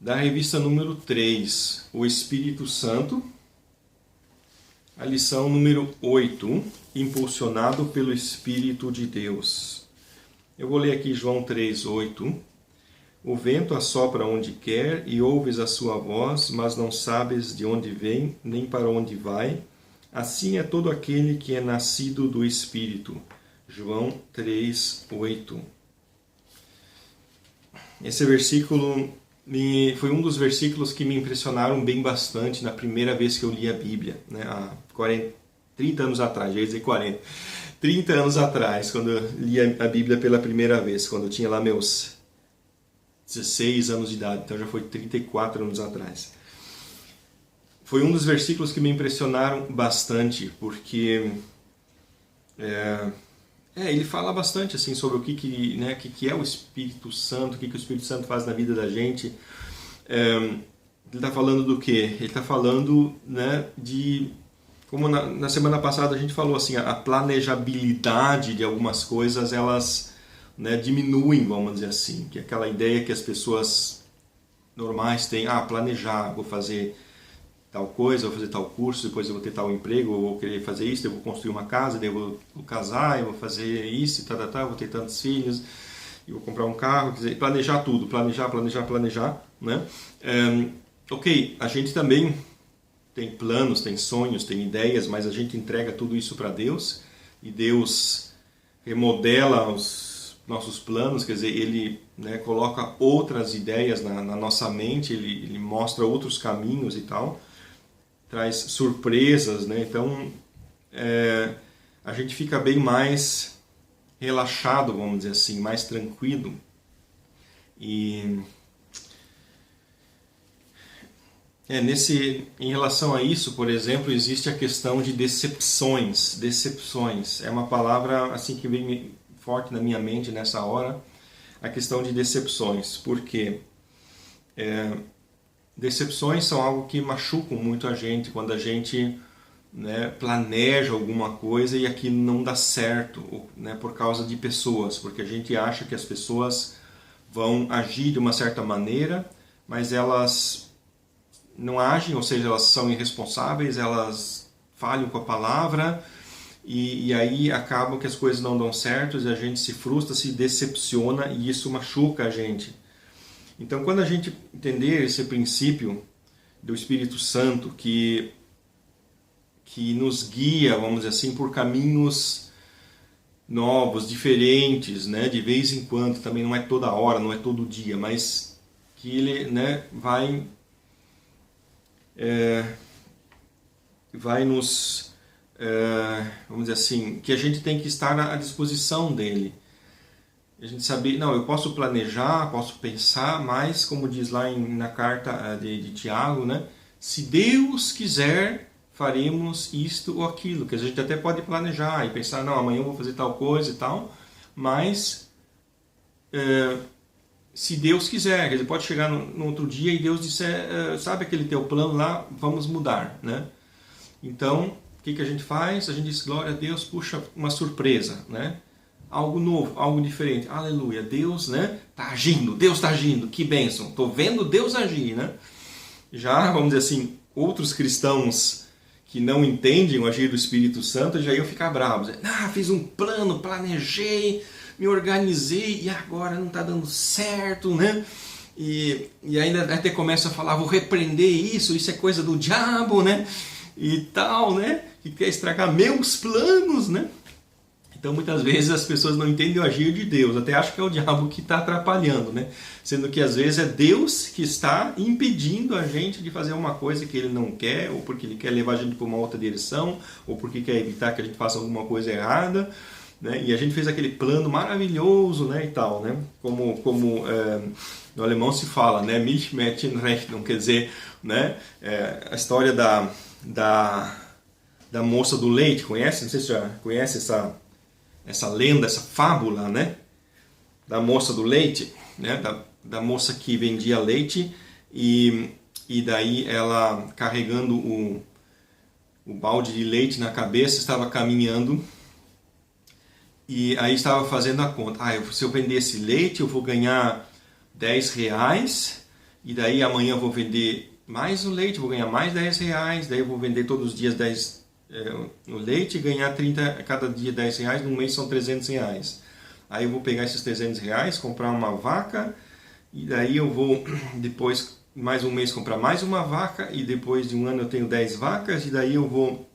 da revista número 3, O Espírito Santo, a lição número 8, impulsionado pelo Espírito de Deus. Eu vou ler aqui João 3:8. O vento assopra onde quer e ouves a sua voz, mas não sabes de onde vem, nem para onde vai. Assim é todo aquele que é nascido do Espírito. João 3:8. Esse versículo foi um dos versículos que me impressionaram bem bastante na primeira vez que eu li a Bíblia, né? Há 30 anos atrás, já ia dizer 40. 30 anos atrás, quando eu li a Bíblia pela primeira vez, quando eu tinha lá meus 16 anos de idade, então já foi 34 anos atrás. Foi um dos versículos que me impressionaram bastante, porque ele fala bastante assim, sobre o que é o Espírito Santo, o que o Espírito Santo faz na vida da gente. Ele está falando do quê? Ele está falando, né, de... Como na semana passada a gente falou, assim, a planejabilidade de algumas coisas, elas, né, diminuem, vamos dizer assim. Que é aquela ideia que as pessoas normais têm, planejar, vou fazer tal coisa, vou fazer tal curso, depois eu vou ter tal emprego, eu vou querer fazer isso, eu vou construir uma casa, daí eu vou casar, eu vou fazer isso, eu vou ter tantos filhos, eu vou comprar um carro, quer dizer, planejar tudo, planejar, né? Ok, a gente também tem planos, tem sonhos, tem ideias, mas a gente entrega tudo isso para Deus, e Deus remodela os nossos planos, quer dizer, Ele, né, coloca outras ideias na nossa mente, ele mostra outros caminhos e tal, traz surpresas, né? Então a gente fica bem mais relaxado, vamos dizer assim, mais tranquilo. E em relação a isso, por exemplo, existe a questão de decepções. Decepções é uma palavra assim que vem forte na minha mente nessa hora, a questão de decepções, porque decepções são algo que machucam muito a gente quando a gente, né, planeja alguma coisa e aquilo não dá certo, né, por causa de pessoas, porque a gente acha que as pessoas vão agir de uma certa maneira, mas elas não agem, ou seja, elas são irresponsáveis, elas falham com a palavra, e aí acabam que as coisas não dão certo, e a gente se frustra, se decepciona, e isso machuca a gente. Então, quando a gente entender esse princípio do Espírito Santo, que nos guia, vamos dizer assim, por caminhos novos, diferentes, né? De vez em quando, também não é toda hora, não é todo dia, mas que ele, né, vai nos, vamos dizer assim, que a gente tem que estar à disposição dele. A gente saber, não, eu posso planejar, posso pensar, mas, como diz lá na carta de Tiago, né, se Deus quiser, faremos isto ou aquilo, que a gente até pode planejar e pensar, não, amanhã eu vou fazer tal coisa e tal, mas se Deus quiser, ele pode chegar no outro dia e Deus disser, sabe aquele teu plano lá, vamos mudar, né? Então, o que a gente faz? A gente diz, glória a Deus, puxa, uma surpresa, né? Algo novo, algo diferente, aleluia, Deus, né, tá agindo, Deus está agindo, que bênção, estou vendo Deus agir, né? Já, vamos dizer assim, outros cristãos que não entendem o agir do Espírito Santo já iam ficar bravos, fiz um plano, planejei, me organizei e agora não está dando certo, né? E ainda até começa a falar, vou repreender isso é coisa do diabo, né? E tal, né? Que quer estragar meus planos, né? Então, muitas vezes as pessoas não entendem o agir de Deus, até acham que é o diabo que está atrapalhando, né? Sendo que às vezes é Deus que está impedindo a gente de fazer uma coisa que Ele não quer, ou porque Ele quer levar a gente para uma outra direção, ou porque quer evitar que a gente faça alguma coisa errada, né? E a gente fez aquele plano maravilhoso, né? E tal, né? Como no alemão se fala, né? Milch, Mädchen, Rechnung, quer dizer, né? A história da moça do leite, conhece? Não sei se você já conhece essa lenda, essa fábula, né, da moça do leite, né, da moça que vendia leite e daí ela, carregando o balde de leite na cabeça, estava caminhando e aí estava fazendo a conta. Se eu vender esse leite eu vou ganhar 10 reais e daí amanhã eu vou vender mais o leite, vou ganhar mais R$10, daí eu vou vender todos os dias o leite e ganhar 30, cada dia R$10, num mês são R$300. Aí eu vou pegar esses R$300, comprar uma vaca, e daí eu vou depois, mais um mês, comprar mais uma vaca, e depois de um ano eu tenho 10 vacas, e daí eu vou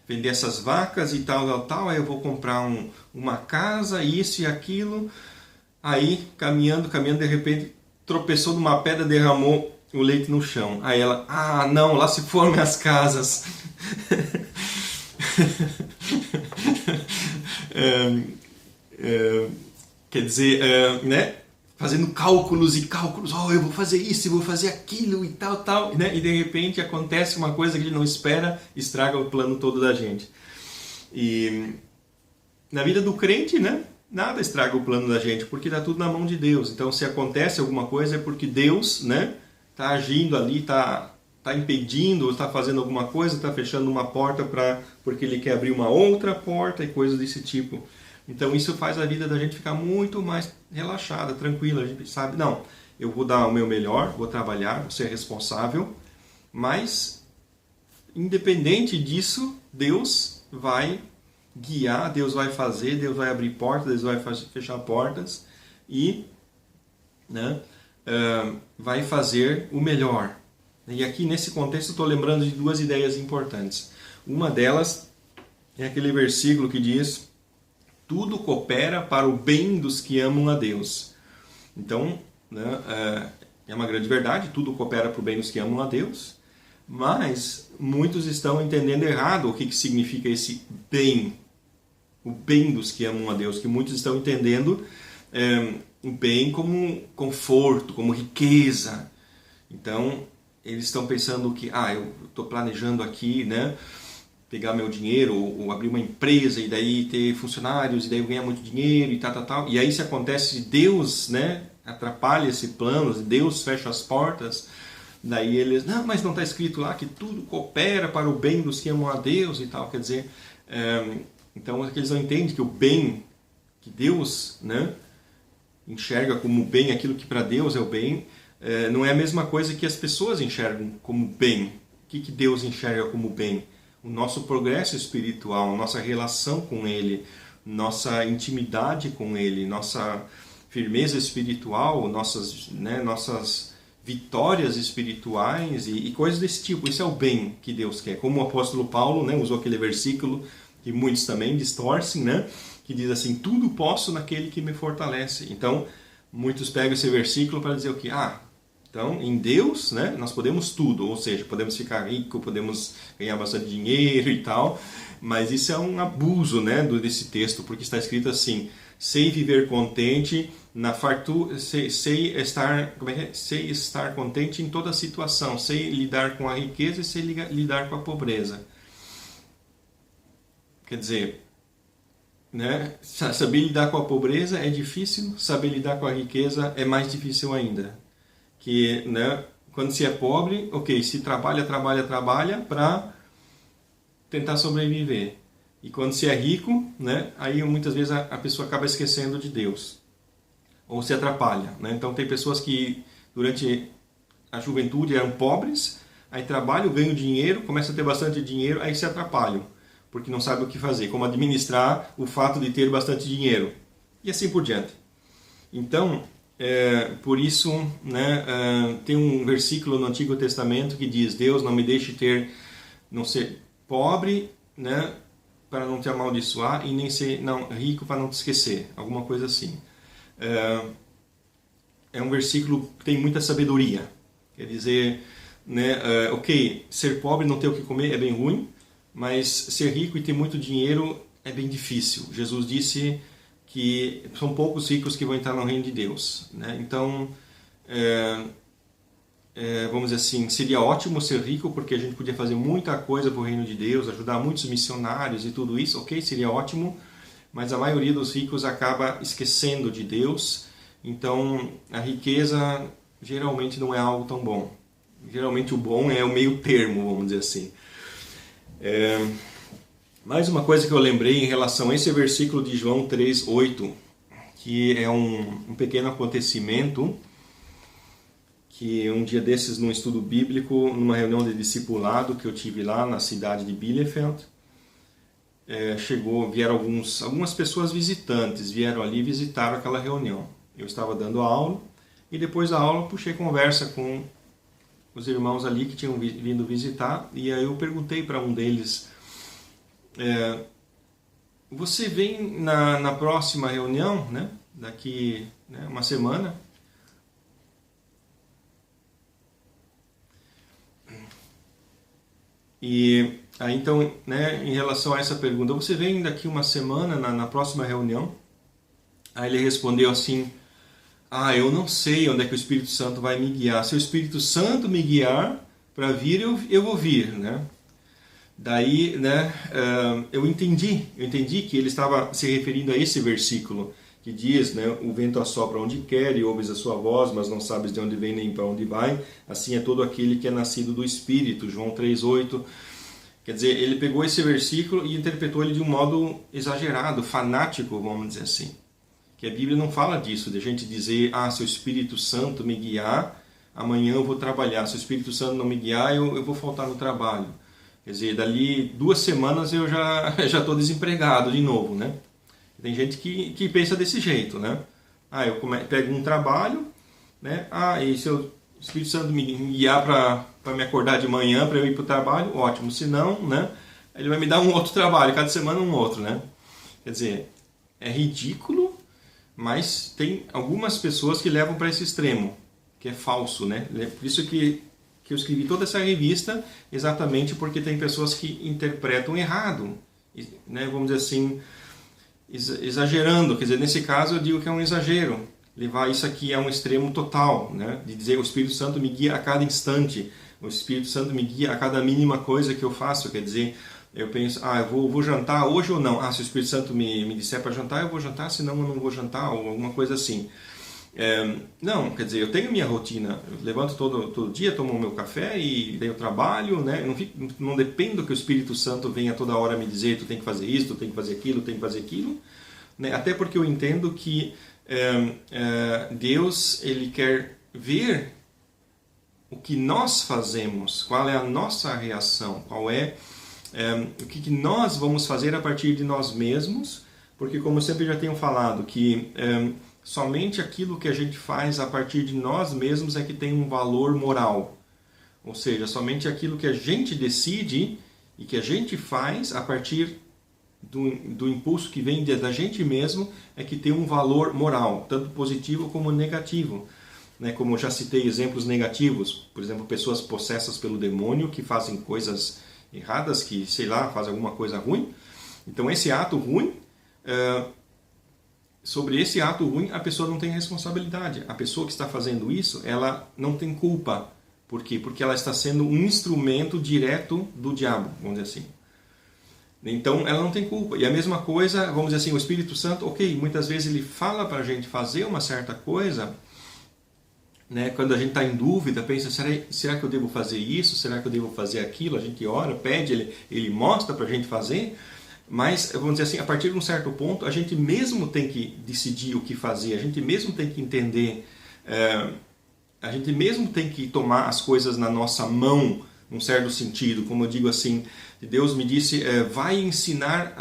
vender essas vacas e tal, aí eu vou comprar uma casa, isso e aquilo. Aí, caminhando, de repente, tropeçou numa pedra, derramou o leite no chão. Aí ela, não, lá se foram minhas casas. Quer dizer, né? Fazendo cálculos e cálculos, eu vou fazer isso, eu vou fazer aquilo e tal, né? E de repente acontece uma coisa que a gente não espera, estraga o plano todo da gente. E na vida do crente, né? Nada estraga o plano da gente, porque está tudo na mão de Deus. Então, se acontece alguma coisa, é porque Deus, né, está agindo ali, está impedindo, está fazendo alguma coisa, está fechando uma porta porque Ele quer abrir uma outra porta e coisas desse tipo. Então, isso faz a vida da gente ficar muito mais relaxada, tranquila. A gente sabe, não, eu vou dar o meu melhor, vou trabalhar, vou ser responsável, mas, independente disso, Deus vai guiar, Deus vai fazer, Deus vai abrir portas, Deus vai fechar portas e, né, vai fazer o melhor. E aqui nesse contexto estou lembrando de duas ideias importantes. Uma delas é aquele versículo que diz: tudo coopera para o bem dos que amam a Deus. Então, né, é uma grande verdade, tudo coopera para o bem dos que amam a Deus, mas muitos estão entendendo errado o que significa esse bem. O bem dos que amam a Deus, que muitos estão entendendo o bem como conforto, como riqueza. Então, eles estão pensando que, eu estou planejando aqui, né, pegar meu dinheiro, ou abrir uma empresa, e daí ter funcionários, e daí eu ganhar muito dinheiro, e tal. E aí se acontece, Deus, né, atrapalha esse plano, Deus fecha as portas, daí eles, não, mas não está escrito lá que tudo coopera para o bem dos que amam a Deus e tal. Quer dizer, então eles não entendem que o bem que Deus, né, enxerga como bem, aquilo que para Deus é o bem, não é a mesma coisa que as pessoas enxergam como bem. O que Deus enxerga como bem? O nosso progresso espiritual, nossa relação com Ele, nossa intimidade com Ele, nossa firmeza espiritual, nossas vitórias espirituais e coisas desse tipo. Isso é o bem que Deus quer. Como o apóstolo Paulo, né, usou aquele versículo que muitos também distorcem, né, que diz assim: tudo posso naquele que me fortalece. Então, muitos pegam esse versículo para dizer o quê? Então, em Deus, né, nós podemos tudo, ou seja, podemos ficar rico, podemos ganhar bastante dinheiro e tal, mas isso é um abuso, né, desse texto, porque está escrito assim: sei viver contente na fartura, sei estar contente em toda situação, sei lidar com a riqueza e sei lidar com a pobreza. Quer dizer, né, saber lidar com a pobreza é difícil, saber lidar com a riqueza é mais difícil ainda. Que, né, quando se é pobre, se trabalha para tentar sobreviver. E quando se é rico, né, aí muitas vezes a pessoa acaba esquecendo de Deus. Ou se atrapalha. Né? Então tem pessoas que durante a juventude eram pobres, aí trabalham, ganham dinheiro, começam a ter bastante dinheiro, aí se atrapalham, porque não sabem o que fazer, como administrar o fato de ter bastante dinheiro. E assim por diante. Então, por isso, né, tem um versículo no Antigo Testamento que diz: Deus não me deixe não ser pobre, né, para não te amaldiçoar, e nem ser rico para não te esquecer, alguma coisa assim. É um versículo que tem muita sabedoria. Quer dizer, né, ser pobre e não ter o que comer é bem ruim, mas ser rico e ter muito dinheiro é bem difícil. Jesus disse que são poucos ricos que vão entrar no reino de Deus. Né? Então, vamos dizer assim, seria ótimo ser rico, porque a gente podia fazer muita coisa para o reino de Deus, ajudar muitos missionários e tudo isso, seria ótimo, mas a maioria dos ricos acaba esquecendo de Deus. Então, a riqueza geralmente não é algo tão bom. Geralmente o bom é o meio termo, vamos dizer assim. Mais uma coisa que eu lembrei em relação a esse versículo de João 3:8, que é um pequeno acontecimento que um dia desses, num estudo bíblico, numa reunião de discipulado que eu tive lá na cidade de Bielefeld, vieram algumas pessoas visitantes, vieram ali e visitaram aquela reunião. Eu estava dando a aula e depois da aula puxei conversa com os irmãos ali que tinham vindo visitar, e aí eu perguntei para um deles, você vem na próxima reunião, né, daqui, né, uma semana? E aí então, né, em relação a essa pergunta, você vem daqui uma semana na próxima reunião? Aí ele respondeu assim, eu não sei onde é que o Espírito Santo vai me guiar. Se o Espírito Santo me guiar para vir, eu vou vir, né? Daí, né, eu entendi que ele estava se referindo a esse versículo que diz, né, o vento assopra onde quer e ouves a sua voz, mas não sabes de onde vem nem para onde vai. Assim é todo aquele que é nascido do Espírito. João 3,8. Quer dizer, ele pegou esse versículo e interpretou ele de um modo exagerado, fanático, vamos dizer assim. Que a Bíblia não fala disso, de a gente dizer, se o Espírito Santo me guiar, amanhã eu vou trabalhar. Se o Espírito Santo não me guiar, eu vou faltar no trabalho. Quer dizer, dali 2 semanas eu já estou desempregado de novo, né? Tem gente que pensa desse jeito, né? Eu pego um trabalho, né? E se o Espírito Santo me guiar para me acordar de manhã, para eu ir para o trabalho, ótimo. Se não, né? Ele vai me dar um outro trabalho, cada semana um outro, né? Quer dizer, é ridículo, mas tem algumas pessoas que levam para esse extremo, que é falso, né? Por isso que eu escrevi toda essa revista, exatamente porque tem pessoas que interpretam errado, né? Vamos dizer assim, exagerando. Quer dizer, nesse caso eu digo que é um exagero, levar isso aqui a um extremo total, né? De dizer o Espírito Santo me guia a cada instante, o Espírito Santo me guia a cada mínima coisa que eu faço. Quer dizer, eu penso, eu vou jantar hoje ou não? Se o Espírito Santo me disser para jantar, eu vou jantar, senão eu não vou jantar, ou alguma coisa assim. Não, quer dizer, eu tenho minha rotina, eu levanto todo dia, tomo o meu café e daí eu trabalho, né? Não dependo que o Espírito Santo venha toda hora me dizer, tu tem que fazer isso, tu tem que fazer aquilo, tu tem que fazer aquilo, né? Até porque eu entendo que Deus, ele quer ver o que nós fazemos, qual é a nossa reação, qual é o que nós vamos fazer a partir de nós mesmos, porque como eu sempre já tenho falado, que somente aquilo que a gente faz a partir de nós mesmos é que tem um valor moral. Ou seja, somente aquilo que a gente decide e que a gente faz a partir do impulso que vem da gente mesmo é que tem um valor moral, tanto positivo como negativo. Né? Como eu já citei exemplos negativos, por exemplo, pessoas possessas pelo demônio que fazem coisas erradas, que, sei lá, fazem alguma coisa ruim. Então esse ato ruim... Sobre esse ato ruim, a pessoa não tem responsabilidade. A pessoa que está fazendo isso, ela não tem culpa. Por quê? Porque ela está sendo um instrumento direto do diabo, vamos dizer assim. Então, ela não tem culpa. E a mesma coisa, vamos dizer assim, o Espírito Santo, muitas vezes ele fala para a gente fazer uma certa coisa, né? Quando a gente está em dúvida, pensa, será que eu devo fazer isso? Será que eu devo fazer aquilo? A gente ora, pede, ele mostra para a gente fazer. Mas, vamos dizer assim, a partir de um certo ponto, a gente mesmo tem que decidir o que fazer, a gente mesmo tem que entender, a gente mesmo tem que tomar as coisas na nossa mão, num certo sentido. Como eu digo assim, Deus me disse, vai ensinar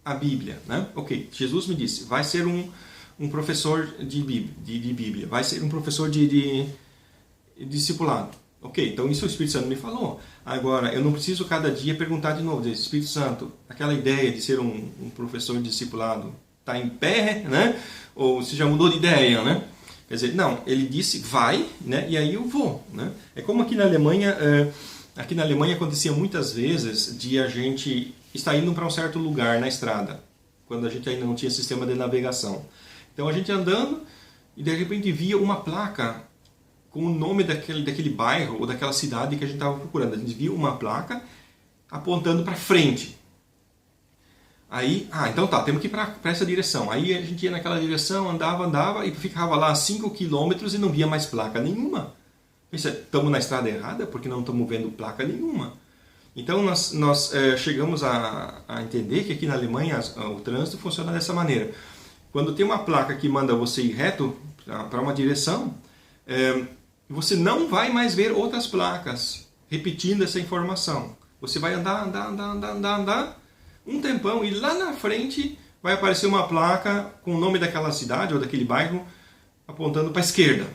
a Bíblia. Né? Jesus me disse, vai ser um professor de Bíblia, vai ser um professor de discipulado. Então isso o Espírito Santo me falou. Agora, eu não preciso cada dia perguntar de novo, dizer, Espírito Santo, aquela ideia de ser um professor de discipulado está em pé, né? Ou se já mudou de ideia, né? Quer dizer, não, ele disse, vai, né? E aí eu vou, né? É como aqui na Alemanha acontecia muitas vezes de a gente estar indo para um certo lugar na estrada, quando a gente ainda não tinha sistema de navegação. Então a gente andando e de repente via uma placa com o nome daquele bairro ou daquela cidade que a gente estava procurando. A gente viu uma placa apontando para frente. Aí, então tá, temos que ir para essa direção. Aí a gente ia naquela direção, andava e ficava lá 5 quilômetros e não via mais placa nenhuma. Estamos na estrada errada porque não estamos vendo placa nenhuma. Então nós chegamos a entender que aqui na Alemanha o trânsito funciona dessa maneira. Quando tem uma placa que manda você ir reto para uma direção, E você não vai mais ver outras placas repetindo essa informação. Você vai andar um tempão e lá na frente vai aparecer uma placa com o nome daquela cidade ou daquele bairro apontando para a esquerda.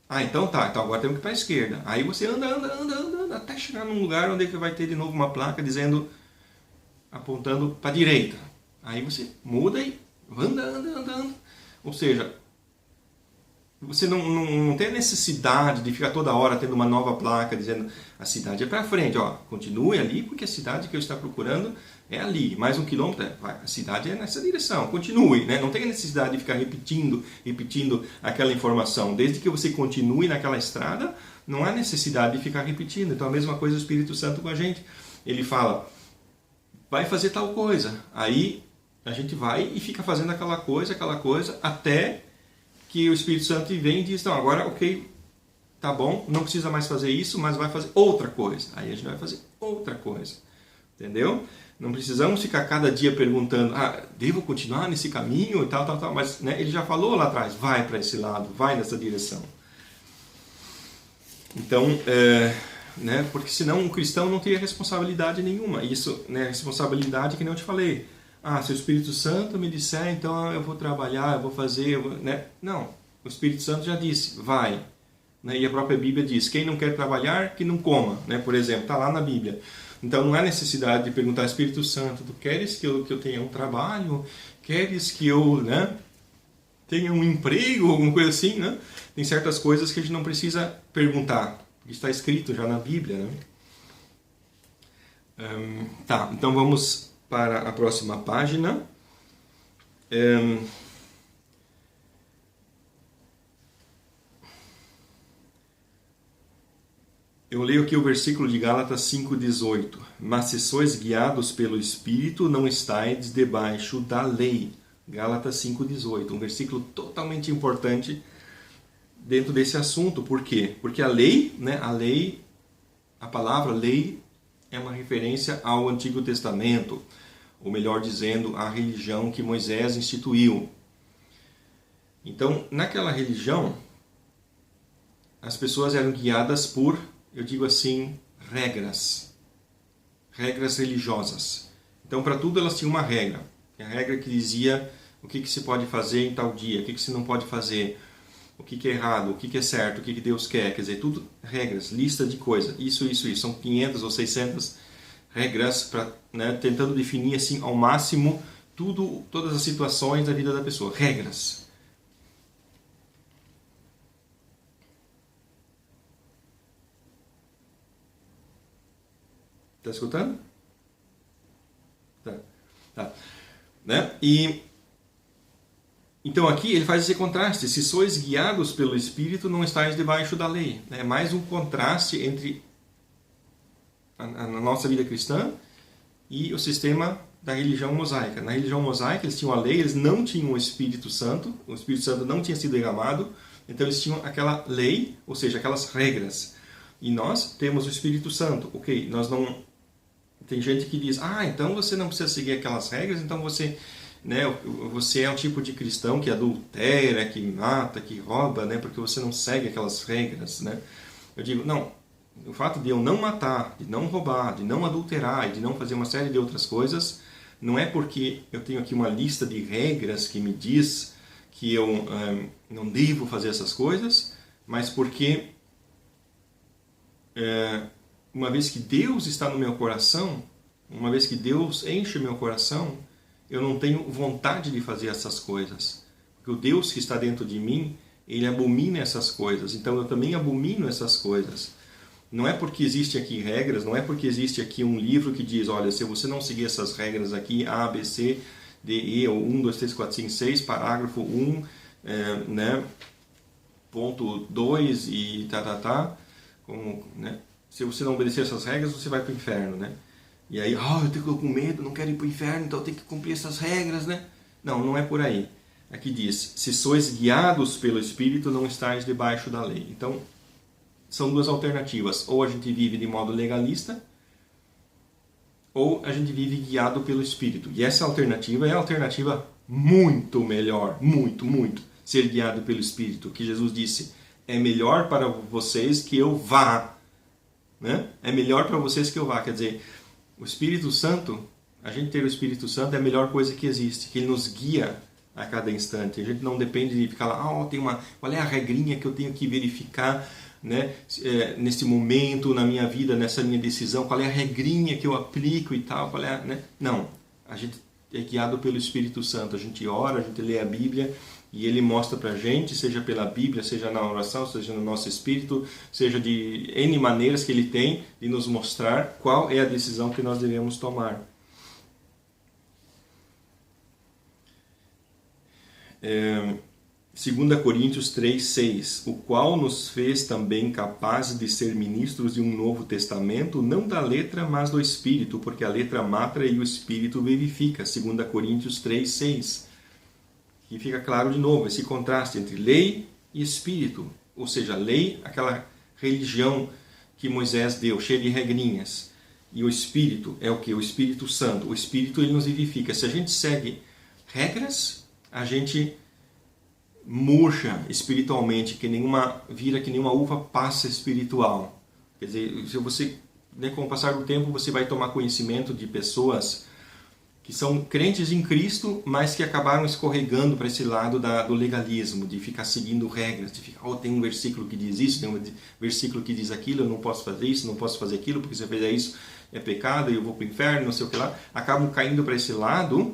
Ah, então tá, então agora temos que ir para a esquerda. Aí você anda até chegar num lugar onde vai ter de novo uma placa dizendo, apontando para a direita. Aí você muda e anda. Ou seja, você não tem a necessidade de ficar toda hora tendo uma nova placa dizendo a cidade é para frente, ó, continue ali porque a cidade que eu estou procurando é ali, mais 1 quilômetro, a cidade é nessa direção, continue, né? Não tem a necessidade de ficar repetindo aquela informação, desde que você continue naquela estrada, não há necessidade de ficar repetindo. Então a mesma coisa o Espírito Santo com a gente, ele fala, vai fazer tal coisa, aí a gente vai e fica fazendo aquela coisa, até que o Espírito Santo vem e diz, não, agora ok, tá bom, não precisa mais fazer isso, mas vai fazer outra coisa. Aí a gente vai fazer outra coisa, entendeu? Não precisamos ficar cada dia perguntando, devo continuar nesse caminho e tal, mas né, ele já falou lá atrás, vai para esse lado, vai nessa direção. Então, né, porque senão um cristão não teria responsabilidade nenhuma. Isso, né, responsabilidade que nem eu te falei. Se o Espírito Santo me disser, então eu vou trabalhar, eu vou fazer, né? Não, o Espírito Santo já disse, vai. Né? E a própria Bíblia diz, quem não quer trabalhar, que não coma, né? Por exemplo, está lá na Bíblia. Então não há necessidade de perguntar ao Espírito Santo, tu queres que eu tenha um trabalho? Queres que eu, né, tenha um emprego, alguma coisa assim, né? Tem certas coisas que a gente não precisa perguntar, porque está escrito já na Bíblia, né? Tá, então vamos para a próxima página. Eu leio aqui o versículo de Gálatas 5,18. Mas se sois guiados pelo Espírito, não estáis debaixo da lei. Gálatas 5,18. Um versículo totalmente importante dentro desse assunto. Por quê? Porque a lei, né, a palavra lei é uma referência ao Antigo Testamento, ou melhor dizendo, a religião que Moisés instituiu. Então, naquela religião, as pessoas eram guiadas por, eu digo assim, regras religiosas. Então, para tudo elas tinham uma regra. A regra que dizia o que se pode fazer em tal dia, o que se não pode fazer, o que é errado, o que é certo, o que Deus quer. Quer dizer, tudo regras, lista de coisas. Isso. São 500 ou 600 regras, né, tentando definir assim ao máximo todas as situações da vida da pessoa. Regras. Está escutando? Tá. Né? Então aqui ele faz esse contraste. Se sois guiados pelo Espírito, não estáis debaixo da lei. É mais um contraste entre a nossa vida cristã e o sistema da religião mosaica. Na religião mosaica eles tinham a lei, eles não tinham o Espírito Santo não tinha sido derramado, então eles tinham aquela lei, ou seja, aquelas regras. E nós temos o Espírito Santo. Ok, nós não... Tem gente que diz, então você não precisa seguir aquelas regras, então você, né, você é um tipo de cristão que adultera, que mata, que rouba, né, porque você não segue aquelas regras, né? Eu digo, não. O fato de eu não matar, de não roubar, de não adulterar e de não fazer uma série de outras coisas, não é porque eu tenho aqui uma lista de regras que me diz que eu não devo fazer essas coisas, mas porque uma vez que Deus está no meu coração, uma vez que Deus enche o meu coração, eu não tenho vontade de fazer essas coisas. Porque o Deus que está dentro de mim, ele abomina essas coisas, então eu também abomino essas coisas. Não é porque existe aqui regras, não é porque existe aqui um livro que diz, olha, se você não seguir essas regras aqui, A, B, C, D, E, ou 1, 2, 3, 4, 5, 6, parágrafo 1, né, ponto 2 e como, né, se você não obedecer essas regras, você vai para o inferno, né? E aí, eu estou com medo, não quero ir para o inferno, então eu tenho que cumprir essas regras, né? Não é por aí. Aqui diz, se sois guiados pelo Espírito, não estáis debaixo da lei. Então, são duas alternativas. Ou a gente vive de modo legalista, ou a gente vive guiado pelo Espírito. E essa alternativa é a alternativa muito melhor, muito, ser guiado pelo Espírito. Que Jesus disse, é melhor para vocês que eu vá. Né? É melhor para vocês que eu vá. Quer dizer, o Espírito Santo, a gente ter o Espírito Santo é a melhor coisa que existe, que ele nos guia a cada instante. A gente não depende de ficar lá, qual é a regrinha que eu tenho que verificar, né, nesse momento, na minha vida, nessa minha decisão, qual é a regrinha que eu aplico e tal, qual é, né? Não, a gente é guiado pelo Espírito Santo, a gente ora, a gente lê a Bíblia e ele mostra pra gente, seja pela Bíblia, seja na oração, seja no nosso espírito, seja de N maneiras que ele tem de nos mostrar qual é a decisão que nós devemos tomar. 2 Coríntios 3:6, o qual nos fez também capazes de ser ministros de um novo testamento, não da letra, mas do Espírito, porque a letra mata e o Espírito vivifica. 2 Coríntios 3:6. E fica claro de novo esse contraste entre lei e Espírito. Ou seja, a lei, aquela religião que Moisés deu, cheia de regrinhas. E o Espírito é o que? O Espírito Santo. O Espírito, ele nos vivifica. Se a gente segue regras, a gente murcha espiritualmente, vira que nem uma uva passa espiritual. Quer dizer, se você, né, com o passar do tempo, você vai tomar conhecimento de pessoas que são crentes em Cristo, mas que acabaram escorregando para esse lado do legalismo, de ficar seguindo regras, de ficar, tem um versículo que diz isso, tem um versículo que diz aquilo, eu não posso fazer isso, não posso fazer aquilo, porque se eu fizer isso é pecado e eu vou para o inferno, não sei o que lá. Acabam caindo para esse lado,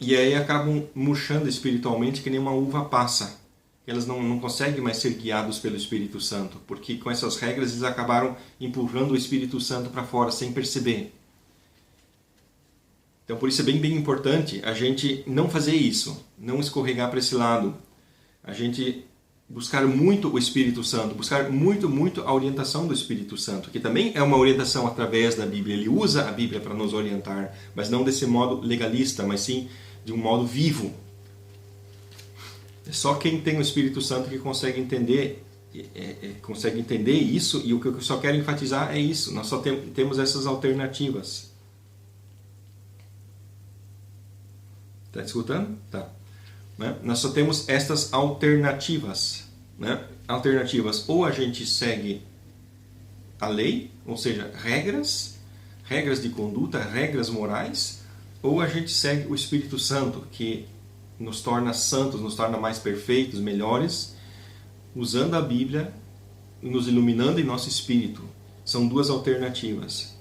e aí acabam murchando espiritualmente que nem uma uva passa. Elas não conseguem mais ser guiados pelo Espírito Santo, porque com essas regras eles acabaram empurrando o Espírito Santo para fora, sem perceber. Então por isso é bem importante a gente não fazer isso, não escorregar para esse lado. A gente buscar muito o Espírito Santo, buscar muito a orientação do Espírito Santo, que também é uma orientação através da Bíblia. Ele usa a Bíblia para nos orientar, mas não desse modo legalista, mas sim de um modo vivo. É só quem tem o Espírito Santo que consegue entender isso, e o que eu só quero enfatizar é isso. Nós só temos essas alternativas. Está escutando? Tá. Né? Nós só temos estas alternativas. Né? Alternativas, ou a gente segue a lei, ou seja, regras de conduta, regras morais, ou a gente segue o Espírito Santo, que nos torna santos, nos torna mais perfeitos, melhores, usando a Bíblia, nos iluminando em nosso espírito. São duas alternativas.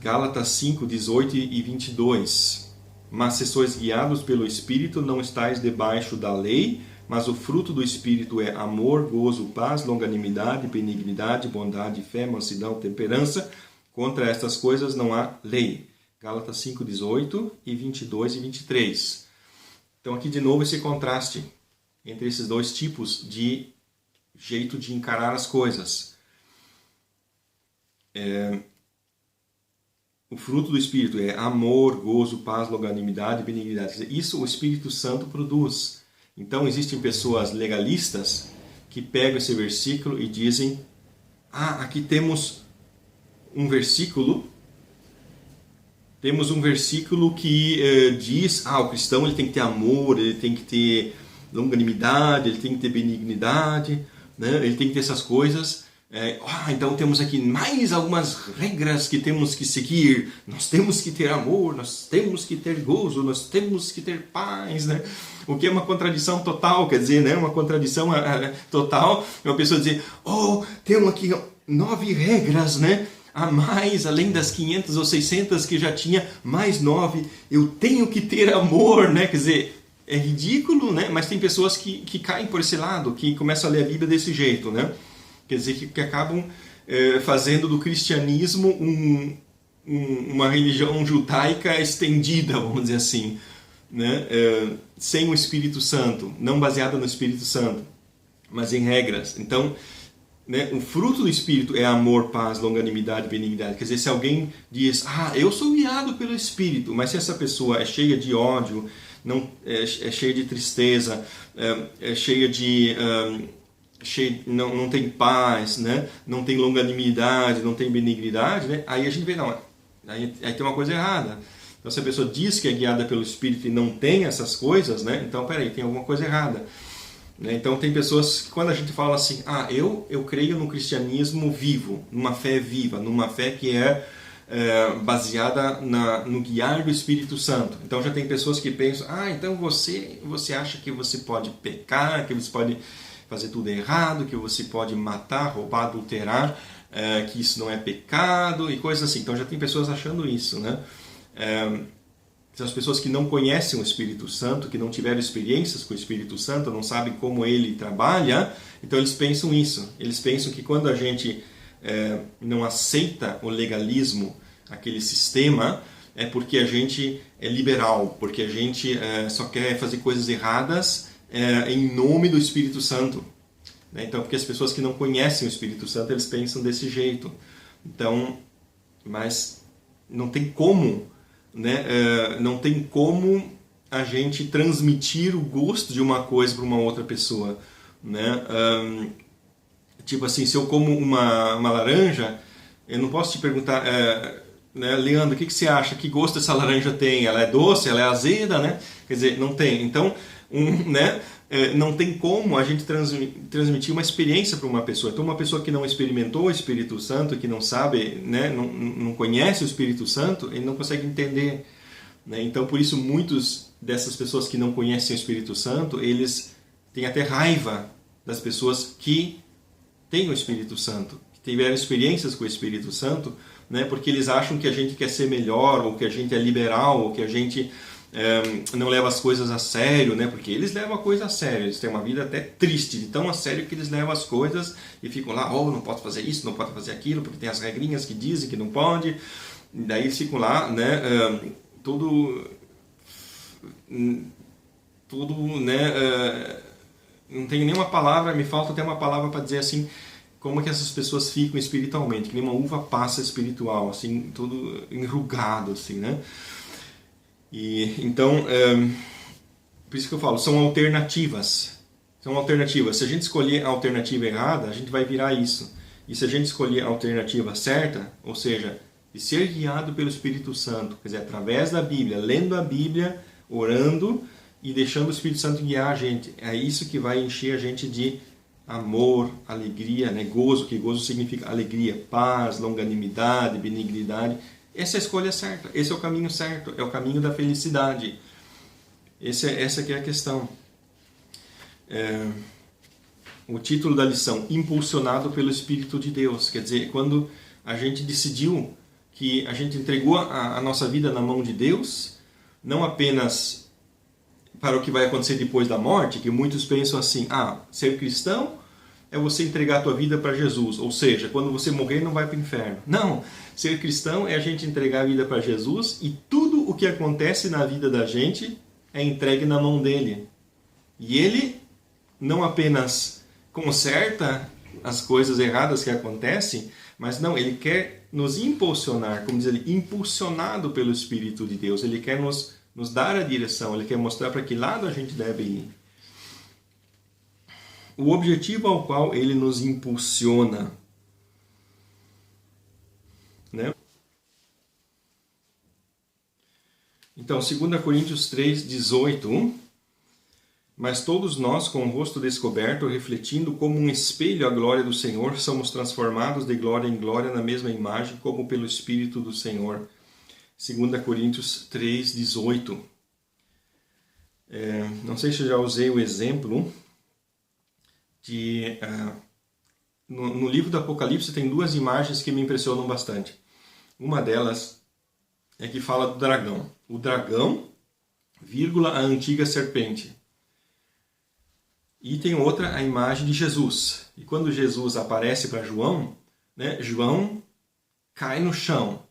Gálatas 5, 18 e 22. Mas se sois guiados pelo Espírito, não estáis debaixo da lei, mas o fruto do Espírito é amor, gozo, paz, longanimidade, benignidade, bondade, fé, mansidão, temperança. Contra estas coisas não há lei. Gálatas 5, 18 e 22 e 23. Então aqui de novo esse contraste entre esses dois tipos de jeito de encarar as coisas. O fruto do Espírito é amor, gozo, paz, longanimidade e benignidade. Isso o Espírito Santo produz. Então existem pessoas legalistas que pegam esse versículo e dizem: aqui temos um versículo que diz, o cristão ele tem que ter amor, ele tem que ter longanimidade, ele tem que ter benignidade, né? Ele tem que ter essas coisas. Então temos aqui mais algumas regras que temos que seguir. Nós temos que ter amor, nós temos que ter gozo, nós temos que ter paz, né? O que é uma contradição total, quer dizer, né? Uma contradição total. Uma pessoa dizer, temos aqui 9 regras, né? A mais, além das 500 ou 600 que já tinha, mais 9. Eu tenho que ter amor, né? Quer dizer, é ridículo, né? Mas tem pessoas que caem por esse lado, que começam a ler a Bíblia desse jeito, né? Quer dizer, que acabam fazendo do cristianismo uma religião judaica estendida, vamos dizer assim, né? Sem o Espírito Santo, não baseada no Espírito Santo, mas em regras. Então, né, o fruto do Espírito é amor, paz, longanimidade, benignidade. Quer dizer, se alguém diz, eu sou guiado pelo Espírito, mas se essa pessoa é cheia de ódio, é cheia de tristeza, é cheia de... não tem paz, né? Não tem longanimidade, não tem benignidade, né? Aí a gente vê, aí tem uma coisa errada. Então se a pessoa diz que é guiada pelo Espírito e não tem essas coisas, né? Então peraí, tem alguma coisa errada. né? Então tem pessoas que quando a gente fala assim, eu creio no cristianismo vivo, numa fé viva, numa fé que é baseada no guiar do Espírito Santo. Então já tem pessoas que pensam, então você acha que você pode pecar, que você pode fazer tudo errado, que você pode matar, roubar, adulterar, que isso não é pecado e coisas assim. Então já tem pessoas achando isso, né? São as pessoas que não conhecem o Espírito Santo, que não tiveram experiências com o Espírito Santo, não sabem como ele trabalha, então eles pensam isso. Eles pensam que quando a gente não aceita o legalismo, aquele sistema, é porque a gente é liberal, porque a gente só quer fazer coisas erradas em nome do Espírito Santo. Então, porque as pessoas que não conhecem o Espírito Santo, eles pensam desse jeito. Então, mas não tem como, né? Não tem como a gente transmitir o gosto de uma coisa para uma outra pessoa, né? Tipo assim, se eu como uma laranja, eu não posso te perguntar, né, Leandro, o que você acha? Que gosto essa laranja tem? Ela é doce? Ela é azeda? Né? Quer dizer, não tem. Então, né, não tem como a gente transmitir uma experiência para uma pessoa. Então, uma pessoa que não experimentou o Espírito Santo, que não sabe, né, não conhece o Espírito Santo, ele não consegue entender. Né? Então, por isso, muitas dessas pessoas que não conhecem o Espírito Santo, eles têm até raiva das pessoas que têm o Espírito Santo, que tiveram experiências com o Espírito Santo, né, porque eles acham que a gente quer ser melhor, ou que a gente é liberal, ou que a gente não leva as coisas a sério, né, porque eles levam a coisa a sério, eles têm uma vida até triste, de tão a sério que eles levam as coisas e ficam lá, não pode fazer isso, não pode fazer aquilo, porque tem as regrinhas que dizem que não pode, e daí eles ficam lá, né, tudo, né, não tenho nenhuma palavra, me falta até uma palavra para dizer assim, como que essas pessoas ficam espiritualmente, que nem uma uva passa espiritual, assim, tudo enrugado, assim, né? E, então, por isso que eu falo, são alternativas. São alternativas. Se a gente escolher a alternativa errada, a gente vai virar isso. E se a gente escolher a alternativa certa, ou seja, de ser guiado pelo Espírito Santo, quer dizer, através da Bíblia, lendo a Bíblia, orando e deixando o Espírito Santo guiar a gente, é isso que vai encher a gente de amor, alegria, né? Gozo, que gozo significa alegria, paz, longanimidade, benignidade. Essa é a escolha certa, esse é o caminho certo, é o caminho da felicidade. Essa que é a questão. O título da lição, impulsionado pelo Espírito de Deus, quer dizer, quando a gente decidiu que a gente entregou a nossa vida na mão de Deus, não apenas para o que vai acontecer depois da morte, que muitos pensam assim, ser cristão é você entregar a tua vida para Jesus, ou seja, quando você morrer não vai para o inferno. Não, ser cristão é a gente entregar a vida para Jesus e tudo o que acontece na vida da gente é entregue na mão dele. E ele não apenas conserta as coisas erradas que acontecem, mas não, ele quer nos impulsionar, como diz ele, impulsionado pelo Espírito de Deus, ele quer nos dar a direção, ele quer mostrar para que lado a gente deve ir. O objetivo ao qual ele nos impulsiona, né? Então, 2 Coríntios 3:18, mas todos nós, com o rosto descoberto, refletindo como um espelho a glória do Senhor, somos transformados de glória em glória na mesma imagem, como pelo Espírito do Senhor. 2 Coríntios 3:18. Não sei se eu já usei o exemplo de... no livro do Apocalipse tem duas imagens que me impressionam bastante. Uma delas é que fala do dragão. O dragão, vírgula, a antiga serpente. E tem outra, a imagem de Jesus. E quando Jesus aparece para João, né, João cai no chão,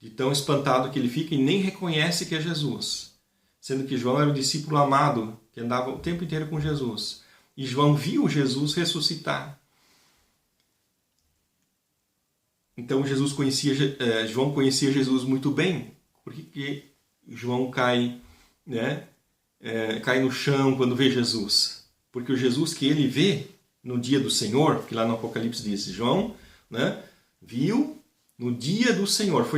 de tão espantado que ele fica e nem reconhece que é Jesus. Sendo que João era o discípulo amado, que andava o tempo inteiro com Jesus. E João viu Jesus ressuscitar. Então João conhecia Jesus muito bem. Por que João cai, né, cai no chão quando vê Jesus? Porque o Jesus que ele vê no dia do Senhor, que lá no Apocalipse diz, João, né, viu no dia do Senhor,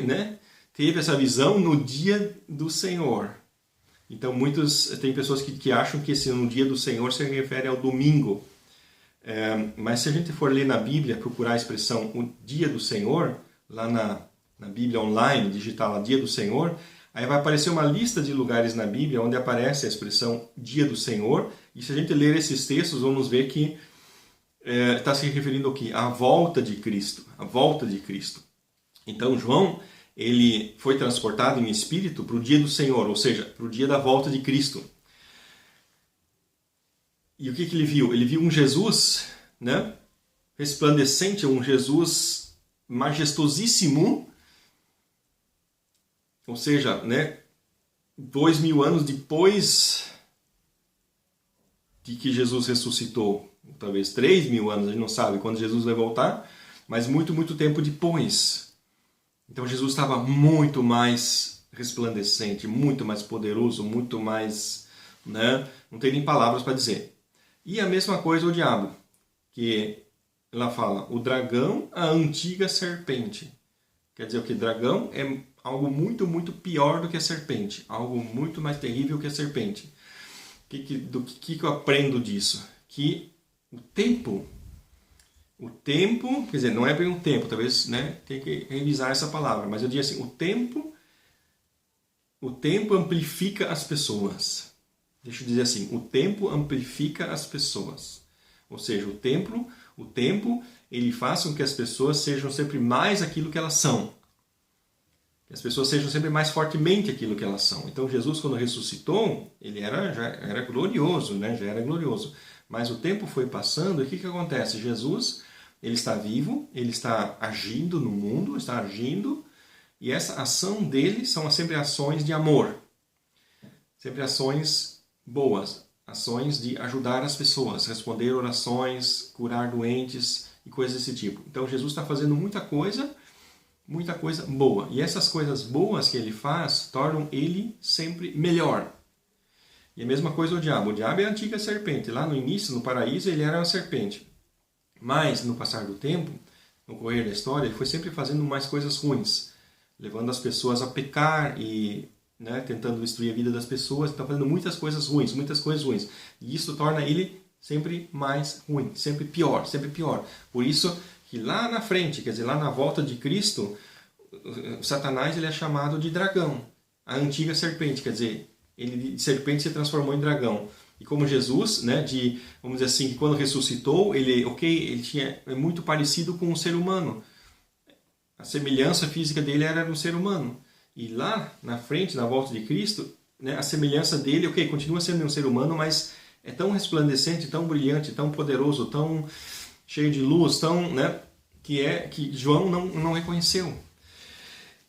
né, teve essa visão no dia do Senhor. Então, tem pessoas que acham que esse no dia do Senhor se refere ao domingo. Mas se a gente for ler na Bíblia, procurar a expressão o dia do Senhor, lá na Bíblia online, digitar lá dia do Senhor, aí vai aparecer uma lista de lugares na Bíblia onde aparece a expressão dia do Senhor. E se a gente ler esses textos, vamos ver que está se referindo ao quê? À volta de Cristo. A volta de Cristo. Então, João, ele foi transportado em espírito para o dia do Senhor, ou seja, para o dia da volta de Cristo. E o que ele viu? Ele viu um Jesus, né, resplandecente, um Jesus majestosíssimo, ou seja, né, 2000 anos depois de que Jesus ressuscitou, talvez 3000 anos, a gente não sabe quando Jesus vai voltar, mas muito, muito tempo depois. Então Jesus estava muito mais resplandecente, muito mais poderoso, muito mais, né, não tem nem palavras para dizer. E a mesma coisa o diabo, que ela fala, o dragão, a antiga serpente. Quer dizer o que? Dragão é algo muito, muito pior do que a serpente, algo muito mais terrível que a serpente. Do que eu aprendo disso? Que o tempo, quer dizer, não é bem um tempo, talvez, né, tem que revisar essa palavra, mas eu digo assim, o tempo amplifica as pessoas. Deixa eu dizer assim, o tempo amplifica as pessoas. Ou seja, o tempo, ele faz com que as pessoas sejam sempre mais aquilo que elas são. Que as pessoas sejam sempre mais fortemente aquilo que elas são. Então Jesus, quando ressuscitou, ele já era glorioso, né? Já era glorioso. Mas o tempo foi passando e o que acontece? Jesus, ele está vivo, ele está agindo no mundo, está agindo, e essa ação dele são sempre ações de amor. Sempre ações boas, ações de ajudar as pessoas, responder orações, curar doentes e coisas desse tipo. Então Jesus está fazendo muita coisa boa. E essas coisas boas que ele faz tornam ele sempre melhor. E a mesma coisa o diabo. O diabo é a antiga serpente. Lá no início, no paraíso, ele era uma serpente. Mas, no passar do tempo, no correr da história, ele foi sempre fazendo mais coisas ruins, levando as pessoas a pecar e, né, tentando destruir a vida das pessoas, está fazendo muitas coisas ruins. E isso torna ele sempre mais ruim, sempre pior. Por isso que lá na frente, quer dizer, lá na volta de Cristo, Satanás ele é chamado de dragão, a antiga serpente, quer dizer, ele de serpente se transformou em dragão. E como Jesus, né, vamos dizer assim, que quando ressuscitou, ele é muito parecido com um ser humano. A semelhança física dele era um ser humano. E lá na frente, na volta de Cristo, né, a semelhança dele, continua sendo um ser humano, mas é tão resplandecente, tão brilhante, tão poderoso, tão cheio de luz, tão, né, que João não reconheceu.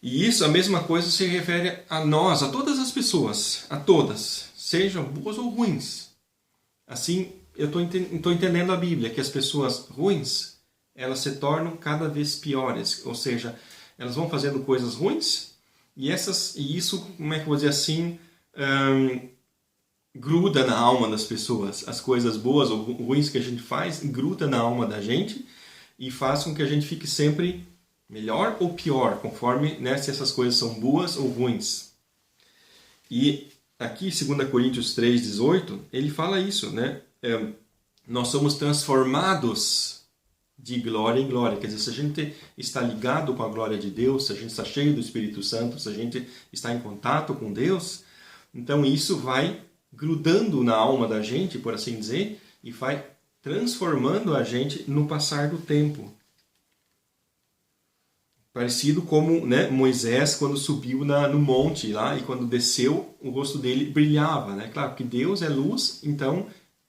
E isso, a mesma coisa se refere a nós, a todas as pessoas, a todas, sejam boas ou ruins. Assim, eu estou entendendo a Bíblia, que as pessoas ruins, elas se tornam cada vez piores, ou seja, elas vão fazendo coisas ruins, e isso, como é que eu vou dizer assim, gruda na alma das pessoas. As coisas boas ou ruins que a gente faz, gruda na alma da gente, e faz com que a gente fique sempre melhor ou pior, conforme, né, se essas coisas são boas ou ruins. E aqui, 2 Coríntios 3,18, ele fala isso, né? Nós somos transformados de glória em glória. Quer dizer, se a gente está ligado com a glória de Deus, se a gente está cheio do Espírito Santo, se a gente está em contato com Deus, então isso vai grudando na alma da gente, por assim dizer, e vai transformando a gente no passar do tempo. Parecido como, né, Moisés quando subiu no monte lá e quando desceu, o rosto dele brilhava, né? Claro que Deus é luz, então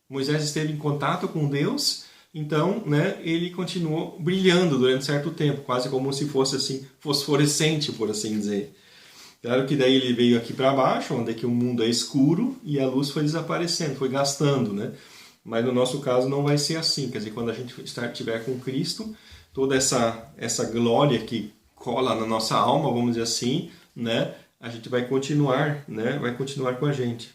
Moisés esteve em contato com Deus, então, né, ele continuou brilhando durante certo tempo, quase como se fosse assim fosforescente, por assim dizer. Claro que daí ele veio aqui para baixo, onde é que o mundo é escuro e a luz foi desaparecendo, foi gastando, né? Mas no nosso caso não vai ser assim, quer dizer, quando a gente estiver com Cristo, toda essa glória que cola na nossa alma, vamos dizer assim, né, a gente vai continuar, né, vai continuar com a gente.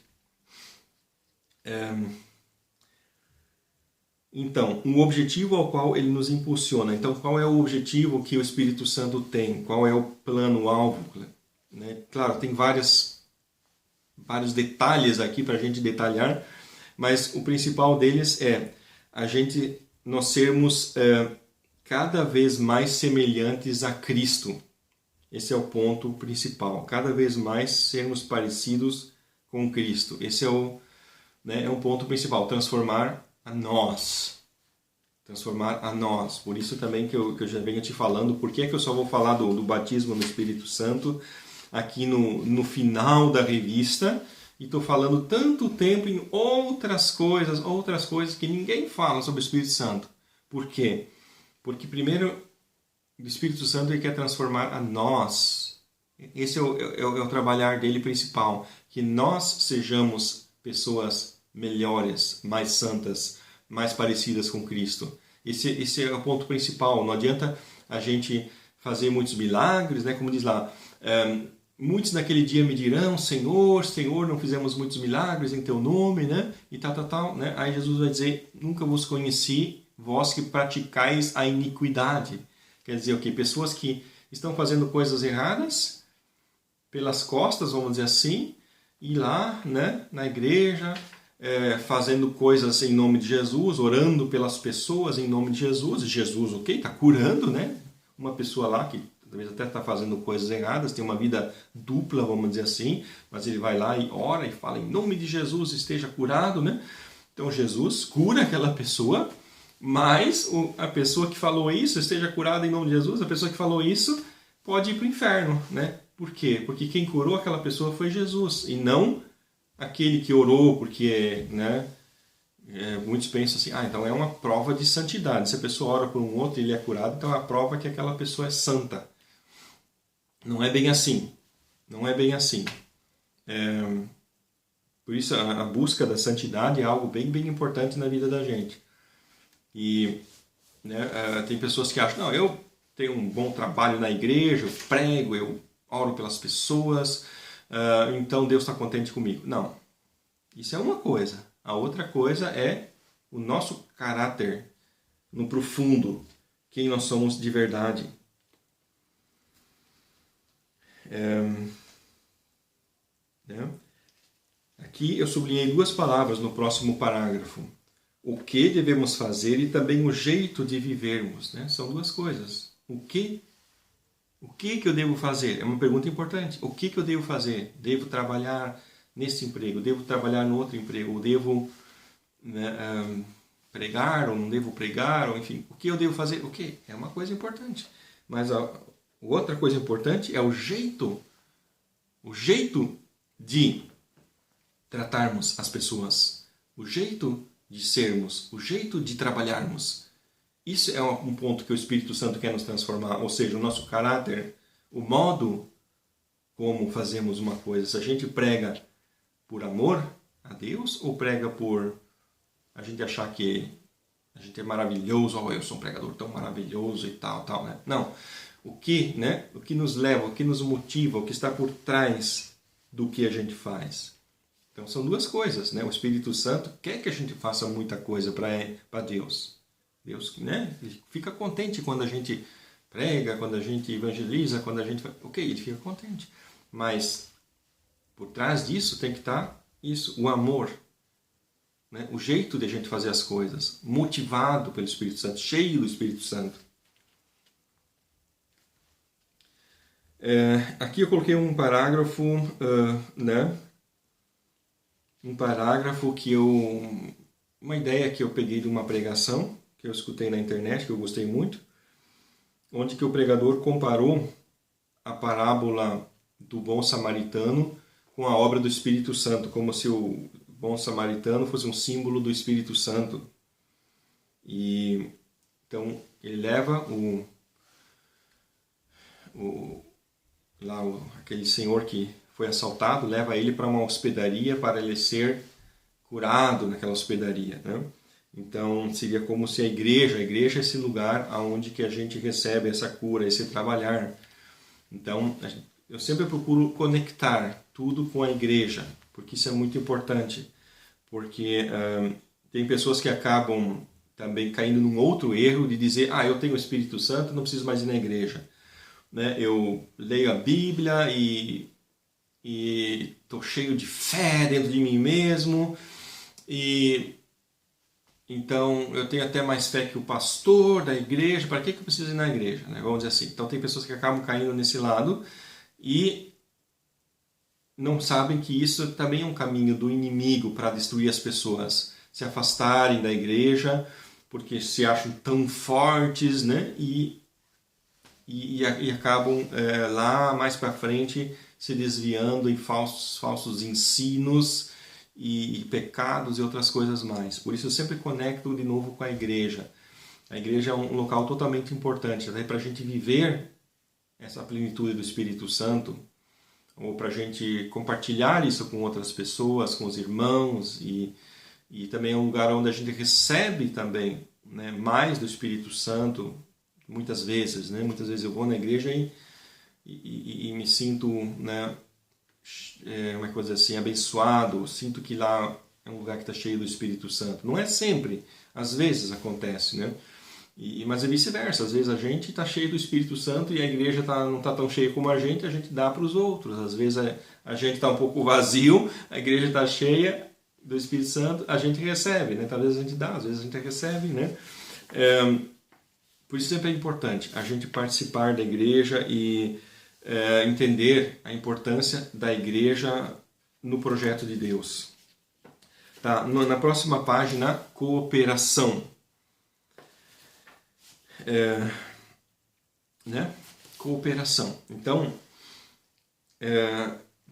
Então, um objetivo ao qual ele nos impulsiona. Então, qual é o objetivo que o Espírito Santo tem? Qual é o plano, o alvo? Né? Claro, tem várias vários detalhes aqui para a gente detalhar, mas o principal deles é nós sermos cada vez mais semelhantes a Cristo. Esse é o ponto principal. Cada vez mais sermos parecidos com Cristo. Esse é um ponto principal. Transformar a nós. Transformar a nós. Por isso também que eu já venho te falando. Por que é que eu só vou falar do batismo no Espírito Santo aqui no final da revista? E estou falando tanto tempo em outras coisas que ninguém fala sobre o Espírito Santo. Por quê? Porque primeiro, o Espírito Santo ele quer transformar a nós. Esse é o trabalhar dele principal. Que nós sejamos pessoas melhores, mais santas, mais parecidas com Cristo. Esse é o ponto principal. Não adianta a gente fazer muitos milagres, né? Como diz lá, muitos naquele dia me dirão, Senhor, Senhor, não fizemos muitos milagres em teu nome, né? E tal, né? Aí Jesus vai dizer, nunca vos conheci, vós que praticais a iniquidade. Quer dizer o quê? Pessoas que estão fazendo coisas erradas pelas costas, vamos dizer assim, e lá, né, na igreja, fazendo coisas em nome de Jesus, orando pelas pessoas em nome de Jesus. Jesus, ok, está curando, né? Uma pessoa lá que talvez até está fazendo coisas erradas, tem uma vida dupla, vamos dizer assim, mas ele vai lá e ora e fala em nome de Jesus, esteja curado, né? Então Jesus cura aquela pessoa, mas a pessoa que falou isso, esteja curada em nome de Jesus, a pessoa que falou isso pode ir para o inferno, né? Por quê? Porque quem curou aquela pessoa foi Jesus, e não aquele que orou, porque, né, muitos pensam assim, então é uma prova de santidade. Se a pessoa ora por um outro e ele é curado, então é a prova que aquela pessoa é santa. Não é bem assim. Não é bem assim. Por isso a busca da santidade é algo bem, bem importante na vida da gente. E né, tem pessoas que acham, não, eu tenho um bom trabalho na igreja, eu prego, eu oro pelas pessoas, então Deus está contente comigo. Não, isso é uma coisa. A outra coisa é o nosso caráter no profundo, quem nós somos de verdade. Aqui eu sublinhei duas palavras no próximo parágrafo. O que devemos fazer e também o jeito de vivermos, né? São duas coisas. O que eu devo fazer? É uma pergunta importante. O que eu devo fazer? Devo trabalhar nesse emprego? Devo trabalhar no outro emprego? Devo pregar ou não devo pregar? Ou, enfim, o que eu devo fazer? O que? É uma coisa importante. Mas a outra coisa importante é o jeito de tratarmos as pessoas. O jeito de sermos, o jeito de trabalharmos. Isso é um ponto que o Espírito Santo quer nos transformar, ou seja, o nosso caráter, o modo como fazemos uma coisa. Se a gente prega por amor a Deus ou prega por a gente achar que a gente é maravilhoso, eu sou um pregador tão maravilhoso e tal, né? Não. O que nos leva, o que nos motiva, o que está por trás do que a gente faz. Então são duas coisas, né? O Espírito Santo quer que a gente faça muita coisa para Deus. Deus, né? Ele fica contente quando a gente prega, quando a gente evangeliza, quando a gente... Ok, ele fica contente. Mas por trás disso tem que estar isso, o amor. Né? O jeito de a gente fazer as coisas. Motivado pelo Espírito Santo, cheio do Espírito Santo. Aqui eu coloquei um parágrafo, né? Um parágrafo uma ideia que eu peguei de uma pregação que eu escutei na internet, que eu gostei muito, onde que o pregador comparou a parábola do bom samaritano com a obra do Espírito Santo, como se o bom samaritano fosse um símbolo do Espírito Santo. E então ele leva aquele senhor que foi assaltado, leva ele para uma hospedaria para ele ser curado naquela hospedaria, né? Então seria como se a igreja é esse lugar onde que a gente recebe essa cura, esse trabalhar. Então eu sempre procuro conectar tudo com a igreja, porque isso é muito importante, porque tem pessoas que acabam também caindo num outro erro de dizer, eu tenho o Espírito Santo, não preciso mais ir na igreja. Né? Eu leio a Bíblia e e estou cheio de fé dentro de mim mesmo, e então eu tenho até mais fé que o pastor da igreja, para que eu preciso ir na igreja? Né? Vamos dizer assim. Então tem pessoas que acabam caindo nesse lado e não sabem que isso também é um caminho do inimigo para destruir as pessoas, se afastarem da igreja, porque se acham tão fortes, né? E acabam lá mais para frente se desviando em falsos ensinos e pecados e outras coisas mais. Por isso eu sempre conecto de novo com a igreja. A igreja é um local totalmente importante, até para a gente viver essa plenitude do Espírito Santo, ou para a gente compartilhar isso com outras pessoas, com os irmãos, e também é um lugar onde a gente recebe também, né, mais do Espírito Santo, muitas vezes. Né? Muitas vezes eu vou na igreja e me sinto, né, uma coisa assim, abençoado, sinto que lá é um lugar que está cheio do Espírito Santo. Não é sempre, às vezes acontece, né? Mas é vice-versa, às vezes a gente está cheio do Espírito Santo e a igreja não está tão cheia como a gente dá para os outros. Às vezes a gente está um pouco vazio, a igreja está cheia do Espírito Santo, a gente recebe, né? Talvez a gente dá, às vezes a gente recebe, né? Por isso sempre é importante a gente participar da igreja e entender a importância da igreja no projeto de Deus. Tá? Na próxima página, cooperação. Né? Cooperação. Então,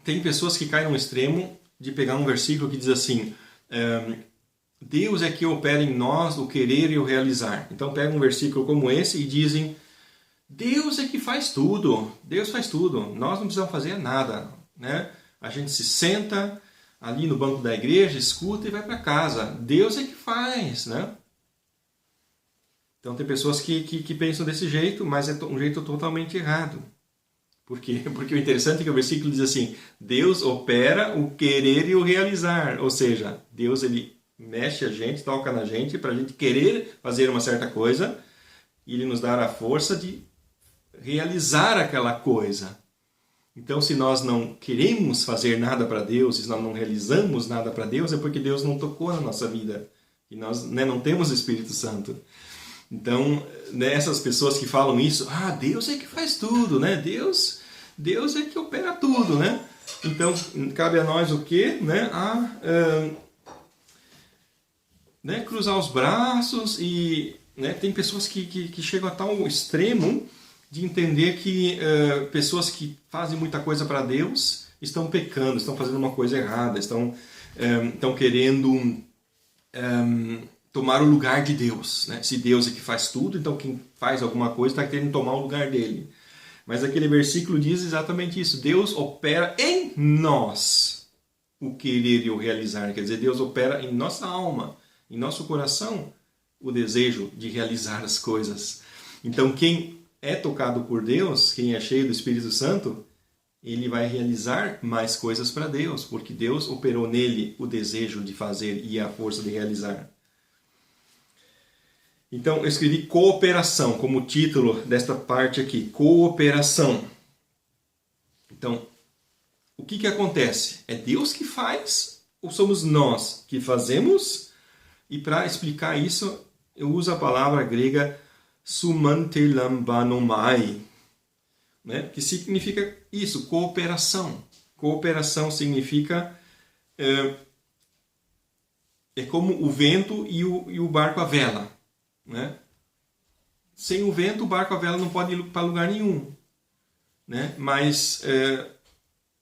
tem pessoas que caem no extremo de pegar um versículo que diz assim: Deus é que opera em nós o querer e o realizar. Então pegam um versículo como esse e dizem: Deus é que faz tudo. Deus faz tudo. Nós não precisamos fazer nada. Né? A gente se senta ali no banco da igreja, escuta e vai para casa. Deus é que faz. Né? Então tem pessoas que pensam desse jeito, mas é um jeito totalmente errado. Por quê? Porque o interessante é que o versículo diz assim: Deus opera o querer e o realizar. Ou seja, Deus ele mexe a gente, toca na gente para a gente querer fazer uma certa coisa e ele nos dá a força de realizar aquela coisa. Então, se nós não queremos fazer nada para Deus, se nós não realizamos nada para Deus, é porque Deus não tocou na nossa vida e nós, né, não temos o Espírito Santo. Então, né, essas pessoas que falam isso: Deus é que faz tudo, né? Deus é que opera tudo, né? Então, cabe a nós o quê? Né, cruzar os braços e... Né, tem pessoas que chegam a tal extremo de entender que pessoas que fazem muita coisa para Deus estão pecando, estão fazendo uma coisa errada, estão querendo tomar o lugar de Deus. Né? Se Deus é que faz tudo, então quem faz alguma coisa está querendo tomar o lugar dele. Mas aquele versículo diz exatamente isso: Deus opera em nós o querer e o realizar. Quer dizer, Deus opera em nossa alma, em nosso coração, o desejo de realizar as coisas. Então, quem é tocado por Deus, quem é cheio do Espírito Santo, ele vai realizar mais coisas para Deus, porque Deus operou nele o desejo de fazer e a força de realizar. Então, eu escrevi cooperação como título desta parte aqui. Cooperação. Então, o que acontece? É Deus que faz ou somos nós que fazemos? E para explicar isso, eu uso a palavra grega sumantelambanomai, né? Que significa isso, cooperação. Cooperação significa... é como o vento e o barco à vela. Né? Sem o vento, o barco à vela não pode ir para lugar nenhum. Né? Mas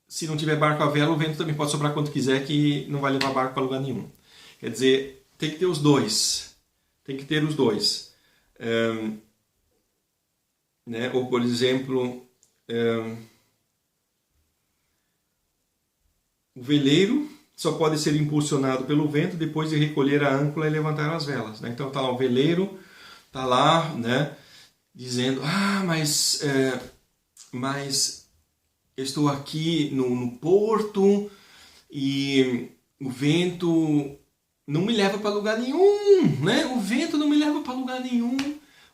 se não tiver barco à vela, o vento também pode soprar quanto quiser, que não vai levar barco para lugar nenhum. Quer dizer... Tem que ter os dois. Tem que ter os dois. Né? Ou, por exemplo, o veleiro só pode ser impulsionado pelo vento depois de recolher a âncora e levantar as velas. Né? Então está lá o veleiro, está lá, né, dizendo: mas eu estou aqui no porto e o vento... não me leva para lugar nenhum, né? O vento não me leva para lugar nenhum.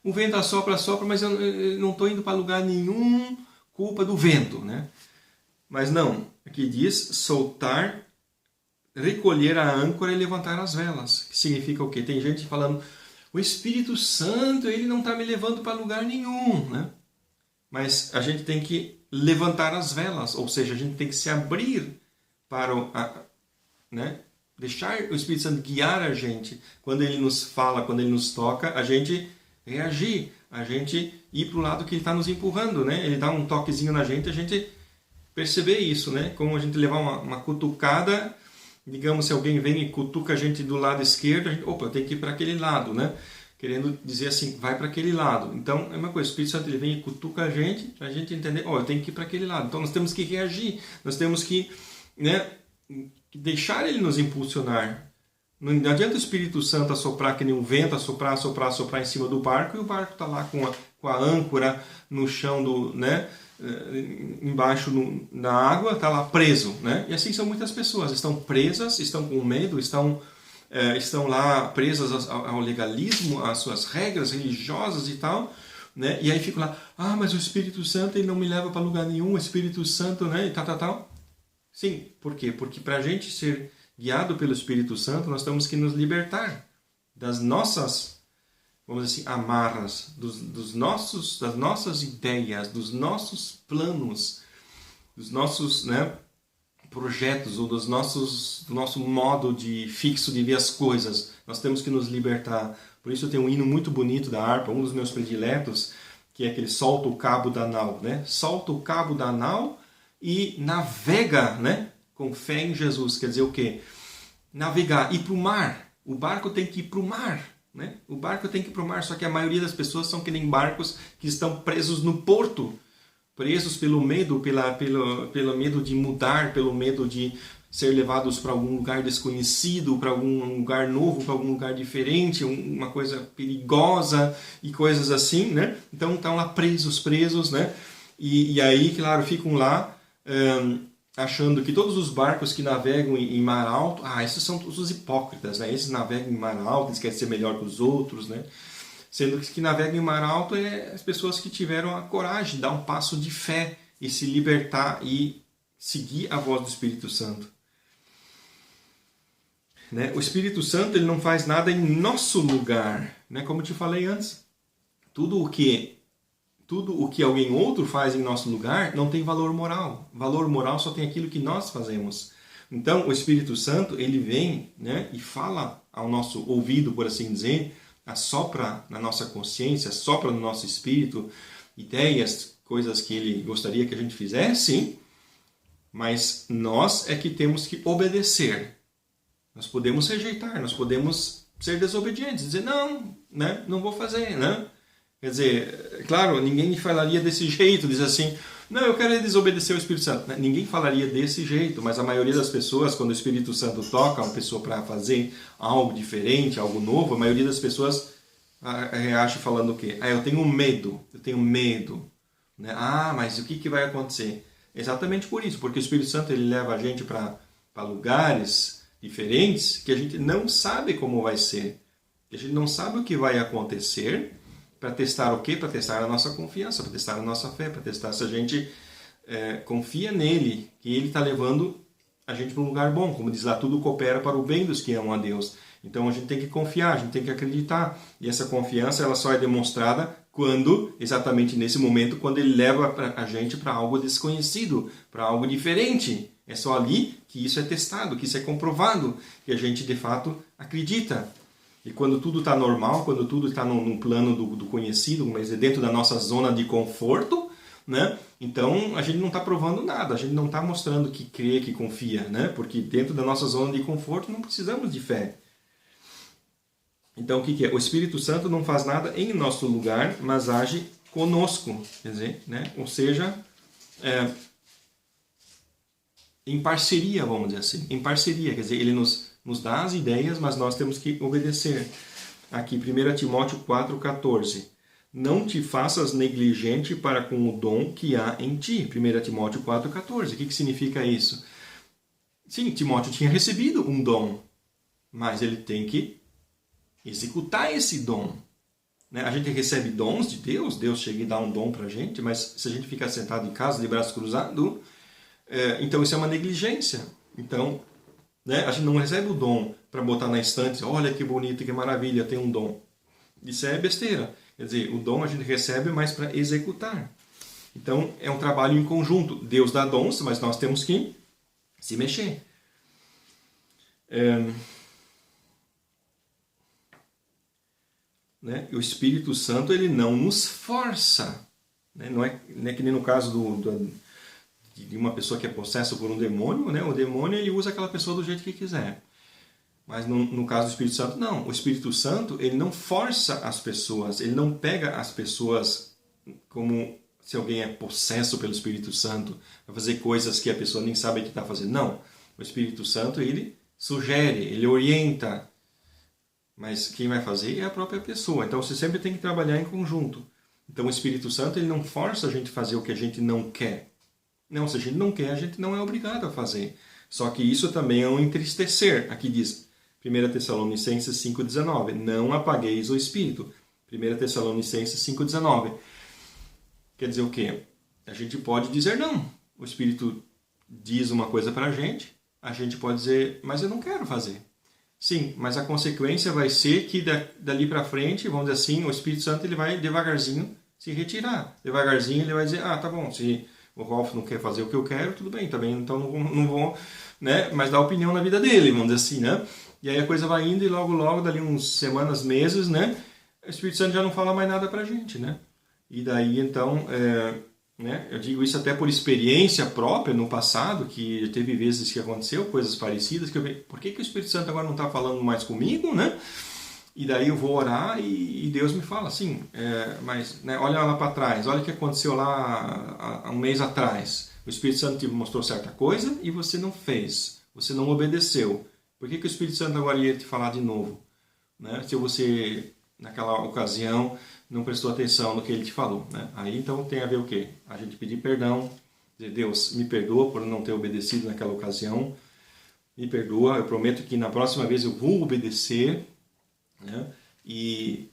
O vento assopra, mas eu não estou indo para lugar nenhum, culpa do vento, né? Mas não, aqui diz soltar, recolher a âncora e levantar as velas. Que significa o quê? Tem gente falando, o Espírito Santo, ele não está me levando para lugar nenhum, né? Mas a gente tem que levantar as velas, ou seja, a gente tem que se abrir para né? Deixar o Espírito Santo guiar a gente. Quando ele nos fala, quando ele nos toca, a gente reagir, a gente ir para o lado que ele está nos empurrando, né? Ele dá um toquezinho na gente, a gente perceber isso, né? Como a gente levar uma cutucada, digamos, se alguém vem e cutuca a gente do lado esquerdo, a gente, opa, eu tenho que ir para aquele lado, né? Querendo dizer assim, vai para aquele lado. Então, é uma coisa, o Espírito Santo ele vem e cutuca a gente, para a gente entender, eu tenho que ir para aquele lado. Então, nós temos que reagir, nós temos que, né, deixar ele nos impulsionar. Não adianta o Espírito Santo assoprar que nem um vento, assoprar em cima do barco, e o barco está lá com a âncora no chão, né, embaixo na água, está lá preso. Né? E assim são muitas pessoas, estão presas, estão com medo, estão lá presas ao legalismo, às suas regras religiosas e tal, né? E aí ficam lá, mas o Espírito Santo ele não me leva para lugar nenhum, o Espírito Santo, né? E tal. Sim, por quê? Porque para a gente ser guiado pelo Espírito Santo, nós temos que nos libertar das nossas, vamos dizer assim, amarras, das nossas ideias, dos nossos planos, dos nossos, né, projetos ou do nosso modo fixo de ver as coisas. Nós temos que nos libertar. Por isso eu tenho um hino muito bonito da harpa, um dos meus prediletos, que é aquele solta o cabo da nau, né? Solta o cabo da nau e navega, né, com fé em Jesus. Quer dizer o quê? Navegar, ir para o mar. O barco tem que ir para o mar. Né? O barco tem que ir para o mar, só que a maioria das pessoas são que nem barcos que estão presos no porto. Presos pelo medo, pelo medo de mudar, pelo medo de ser levados para algum lugar desconhecido, para algum lugar novo, para algum lugar diferente, uma coisa perigosa e coisas assim, né? Então estão lá presos, né? E aí, claro, ficam lá achando que todos os barcos que navegam em mar alto, esses são os hipócritas, né? Esses navegam em mar alto, eles querem ser melhor que os outros, né? Sendo que navegam em mar alto é as pessoas que tiveram a coragem de dar um passo de fé e se libertar e seguir a voz do Espírito Santo. Né? O Espírito Santo ele não faz nada em nosso lugar, né? Como eu te falei antes. Tudo o que alguém outro faz em nosso lugar não tem valor moral. Valor moral só tem aquilo que nós fazemos. Então, o Espírito Santo, ele vem, né, e fala ao nosso ouvido, por assim dizer, assopra na nossa consciência, assopra no nosso espírito, ideias, coisas que ele gostaria que a gente fizesse, mas nós é que temos que obedecer. Nós podemos rejeitar, nós podemos ser desobedientes, dizer, não, né, não vou fazer, né? Quer dizer, claro, ninguém falaria desse jeito, diz assim, não, eu quero desobedecer ao Espírito Santo. Ninguém falaria desse jeito, mas a maioria das pessoas, quando o Espírito Santo toca uma pessoa para fazer algo diferente, algo novo, a maioria das pessoas reage falando o quê? Eu tenho medo. Né? Mas o que vai acontecer? Exatamente por isso, porque o Espírito Santo ele leva a gente para lugares diferentes que a gente não sabe como vai ser. A gente não sabe o que vai acontecer. Para testar o quê? Para testar a nossa confiança, para testar a nossa fé, para testar se a gente confia nele, que ele está levando a gente para um lugar bom. Como diz lá, tudo coopera para o bem dos que amam a Deus. Então a gente tem que confiar, a gente tem que acreditar. E essa confiança ela só é demonstrada exatamente nesse momento, quando ele leva a gente para algo desconhecido, para algo diferente. É só ali que isso é testado, que isso é comprovado, que a gente de fato acredita. E quando tudo está normal, quando tudo está no plano do conhecido, mas é dentro da nossa zona de conforto, né? Então a gente não está provando nada, a gente não está mostrando que crê, que confia, né? Porque dentro da nossa zona de conforto não precisamos de fé. Então o que é? O Espírito Santo não faz nada em nosso lugar, mas age conosco, quer dizer, né? Ou seja, em parceria, vamos dizer assim, em parceria, quer dizer, ele nos dá as ideias, mas nós temos que obedecer. Aqui, 1 Timóteo 4,14. Não te faças negligente para com o dom que há em ti. 1 Timóteo 4,14. O que significa isso? Sim, Timóteo tinha recebido um dom, mas ele tem que executar esse dom. Né? A gente recebe dons de Deus, Deus chega e dá um dom para a gente, mas se a gente ficar sentado em casa de braço cruzado, Então isso é uma negligência. Então, né, a gente não recebe o dom para botar na estante, olha que bonito, que maravilha, tem um dom. Isso é besteira. Quer dizer, o dom a gente recebe mais para executar. Então, é um trabalho em conjunto. Deus dá dons, mas nós temos que se mexer. Né? O Espírito Santo, ele não nos força. Né? Não é que nem no caso de uma pessoa que é possessa por um demônio, né? O demônio ele usa aquela pessoa do jeito que quiser. Mas no caso do Espírito Santo, não. O Espírito Santo, ele não força as pessoas, ele não pega as pessoas como se alguém é possesso pelo Espírito Santo, vai fazer coisas que a pessoa nem sabe que está fazendo. Não. O Espírito Santo, ele sugere, ele orienta. Mas quem vai fazer é a própria pessoa. Então você sempre tem que trabalhar em conjunto. Então o Espírito Santo, ele não força a gente a fazer o que a gente não quer. Não, se a gente não quer, a gente não é obrigado a fazer. Só que isso também é um entristecer. Aqui diz 1 Tessalonicenses 5,19. Não apagueis o Espírito. 1 Tessalonicenses 5,19. Quer dizer o quê? A gente pode dizer não. O Espírito diz uma coisa para a gente pode dizer, mas eu não quero fazer. Sim, mas a consequência vai ser que dali para frente, vamos dizer assim, o Espírito Santo ele vai devagarzinho se retirar. Devagarzinho ele vai dizer, tá bom, se o Rolf não quer fazer o que eu quero, tudo bem, também, então não vou, né, mas dar opinião na vida dele, vamos dizer assim, né? E aí a coisa vai indo e logo, dali uns semanas, meses, né, o Espírito Santo já não fala mais nada pra gente, né? E daí, então, né, eu digo isso até por experiência própria no passado, que teve vezes que aconteceu coisas parecidas, que eu vejo, por que o Espírito Santo agora não está falando mais comigo, né? E daí eu vou orar e Deus me fala assim, mas né, olha lá para trás, olha o que aconteceu lá há um mês atrás. O Espírito Santo te mostrou certa coisa e você não fez, você não obedeceu. Por que o Espírito Santo agora ia te falar de novo? Né? Se você, naquela ocasião, não prestou atenção no que ele te falou. Né? Aí então tem a ver o quê? A gente pedir perdão, dizer, Deus, me perdoa por não ter obedecido naquela ocasião, me perdoa, eu prometo que na próxima vez eu vou obedecer, né? E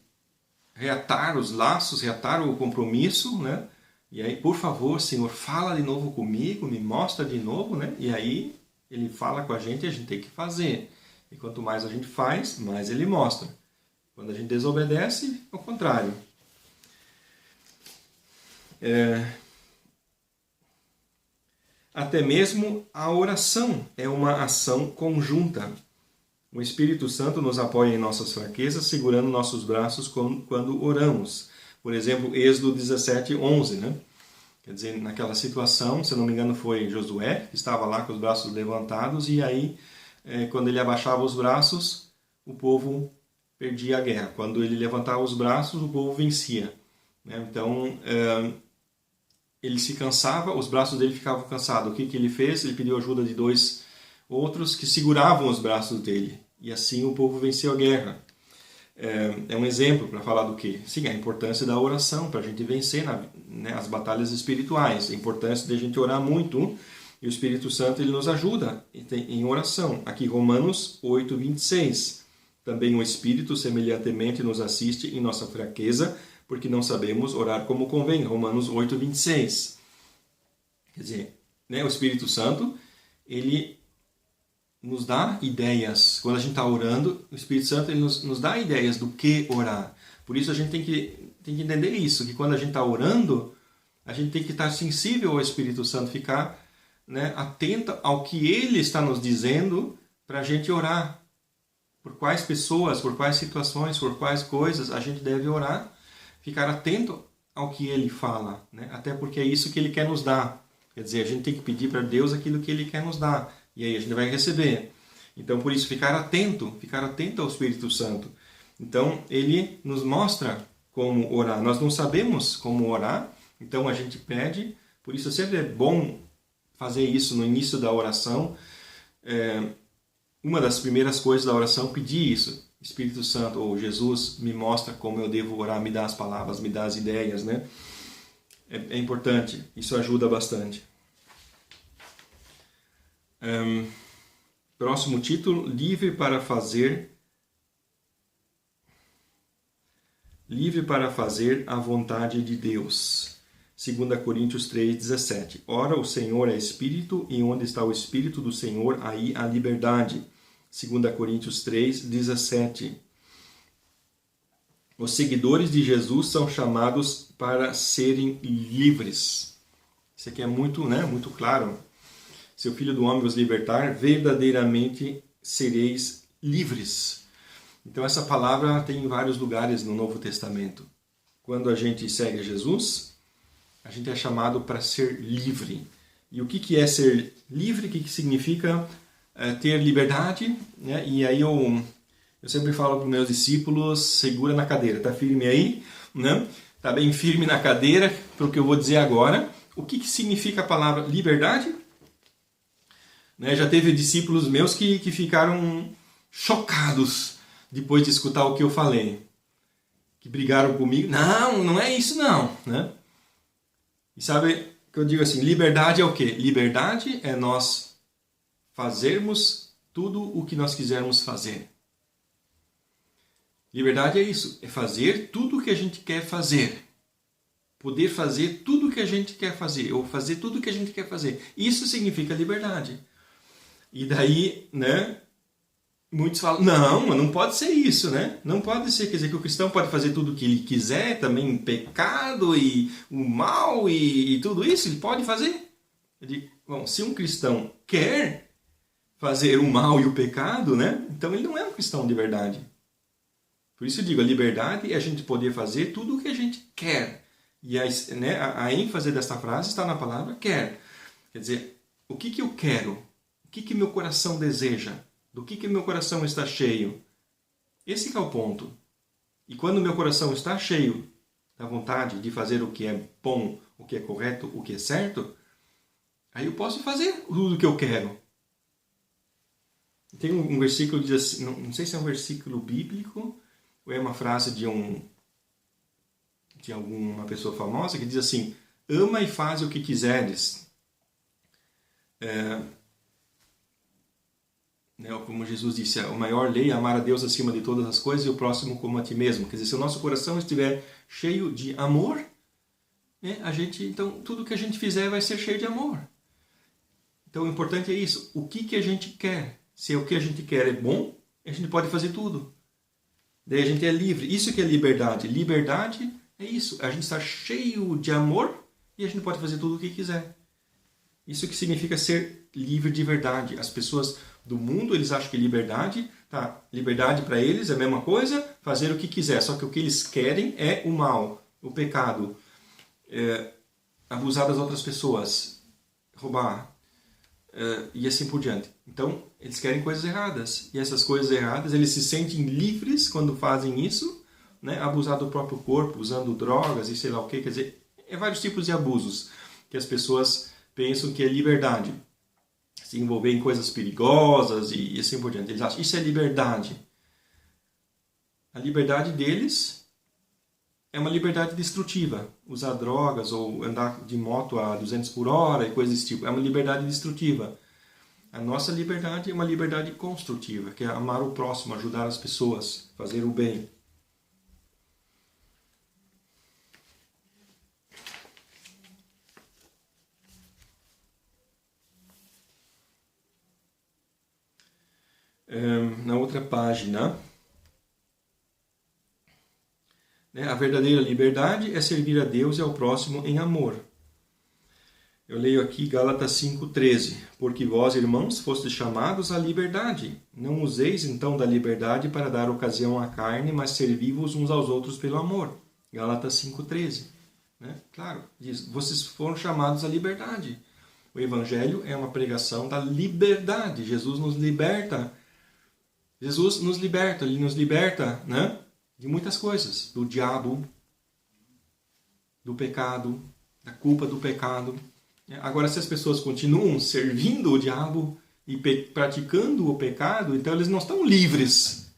reatar os laços, reatar o compromisso, né? E aí, por favor, Senhor, fala de novo comigo, me mostra de novo, né? E aí ele fala com a gente tem que fazer. E quanto mais a gente faz, mais ele mostra. Quando a gente desobedece, é o contrário. Até mesmo a oração é uma ação conjunta. O Espírito Santo nos apoia em nossas fraquezas, segurando nossos braços quando oramos. Por exemplo, Êxodo 17:11, né? Quer dizer, naquela situação, se não me engano foi Josué, que estava lá com os braços levantados, e aí, quando ele abaixava os braços, o povo perdia a guerra. Quando ele levantava os braços, o povo vencia. Então, ele se cansava, os braços dele ficavam cansados. O que ele fez? Ele pediu ajuda de 2 outros que seguravam os braços dele. E assim o povo venceu a guerra. É um exemplo para falar do quê? Sim, a importância da oração para a gente vencer as batalhas espirituais. A importância de a gente orar muito. E o Espírito Santo ele nos ajuda em oração. Aqui Romanos 8:26. Também o Espírito semelhantemente nos assiste em nossa fraqueza, porque não sabemos orar como convém. Romanos 8:26. Quer dizer, o Espírito Santo, ele nos dá ideias. Quando a gente está orando, o Espírito Santo ele nos dá ideias do que orar. Por isso a gente tem que entender isso, que quando a gente está orando, a gente tem que estar sensível ao Espírito Santo, ficar atento ao que ele está nos dizendo para a gente orar. Por quais pessoas, por quais situações, por quais coisas a gente deve orar, ficar atento ao que ele fala, até porque é isso que ele quer nos dar. Quer dizer, a gente tem que pedir para Deus aquilo que ele quer nos dar. E aí a gente vai receber. Então, por isso, ficar atento ao Espírito Santo. Então, ele nos mostra como orar. Nós não sabemos como orar, então a gente pede. Por isso, sempre é bom fazer isso no início da oração. Uma das primeiras coisas da oração, pedir isso. Espírito Santo, ou Jesus, me mostra como eu devo orar, me dá as palavras, me dá as ideias, né? É importante, isso ajuda bastante. Próximo título, livre para fazer a vontade de Deus. 2 Coríntios 3,17. Ora, o Senhor é Espírito, e onde está o Espírito do Senhor, aí há liberdade. 2 Coríntios 3,17. Os seguidores de Jesus são chamados para serem livres. Isso aqui é muito, muito claro. Se o Filho do Homem vos libertar, verdadeiramente sereis livres. Então essa palavra tem em vários lugares no Novo Testamento. Quando a gente segue Jesus, a gente é chamado para ser livre. E o que é ser livre? O que significa ter liberdade? E aí eu sempre falo para os meus discípulos, segura na cadeira, tá firme aí? Tá bem firme na cadeira para o que eu vou dizer agora. O que significa a palavra liberdade? Já teve discípulos meus que ficaram chocados depois de escutar o que eu falei. Que brigaram comigo. Não é isso não. E sabe que eu digo assim, liberdade é o quê? Liberdade é nós fazermos tudo o que nós quisermos fazer. Liberdade é isso, é fazer tudo o que a gente quer fazer. Poder fazer tudo o que a gente quer fazer, ou fazer tudo o que a gente quer fazer. Isso significa liberdade. E daí, muitos falam, não pode ser isso, Não pode ser, quer dizer, que o cristão pode fazer tudo o que ele quiser, também pecado e o mal e tudo isso, ele pode fazer. Eu digo, bom, se um cristão quer fazer o mal e o pecado, então ele não é um cristão de verdade. Por isso eu digo, a liberdade é a gente poder fazer tudo o que a gente quer. E a ênfase desta frase está na palavra quer. Quer dizer, o que eu quero? O que meu coração deseja? Do que meu coração está cheio? Esse é o ponto. E quando meu coração está cheio da vontade de fazer o que é bom, o que é correto, o que é certo, aí eu posso fazer tudo o que eu quero. Tem um versículo que diz assim, não sei se é um versículo bíblico, ou é uma frase de alguma pessoa famosa que diz assim, ama e faz o que quiseres. Como Jesus disse, a maior lei é amar a Deus acima de todas as coisas e o próximo como a ti mesmo. Quer dizer, se o nosso coração estiver cheio de amor, então tudo que a gente fizer vai ser cheio de amor. Então o importante é isso, o que a gente quer. Se o que a gente quer é bom, a gente pode fazer tudo. Daí a gente é livre. Isso que é liberdade. Liberdade é isso. A gente está cheio de amor e a gente pode fazer tudo o que quiser. Isso que significa ser livre de verdade. As pessoas do mundo, eles acham que liberdade para eles é a mesma coisa, fazer o que quiser. Só que o que eles querem é o mal, o pecado, abusar das outras pessoas, roubar, e assim por diante. Então, eles querem coisas erradas. E essas coisas erradas, eles se sentem livres quando fazem isso, abusar do próprio corpo, usando drogas e sei lá o que. Quer dizer, vários tipos de abusos que as pessoas pensam que é liberdade. Se envolver em coisas perigosas e assim por diante. Eles acham que isso é liberdade. A liberdade deles é uma liberdade destrutiva. Usar drogas ou andar de moto a 200 por hora e coisas desse tipo. É uma liberdade destrutiva. A nossa liberdade é uma liberdade construtiva, que é amar o próximo, ajudar as pessoas, fazer o bem. Na outra página, a verdadeira liberdade é servir a Deus e ao próximo em amor. Eu leio aqui Gálatas 5,13. Porque vós, irmãos, fostes chamados à liberdade. Não useis então da liberdade para dar ocasião à carne, mas servi-vos uns aos outros pelo amor. Gálatas 5,13. Claro, diz, vocês foram chamados à liberdade. O Evangelho é uma pregação da liberdade. Jesus nos liberta. Ele nos liberta, de muitas coisas. Do diabo, do pecado, da culpa do pecado. Agora, se as pessoas continuam servindo o diabo e praticando o pecado, então eles não estão livres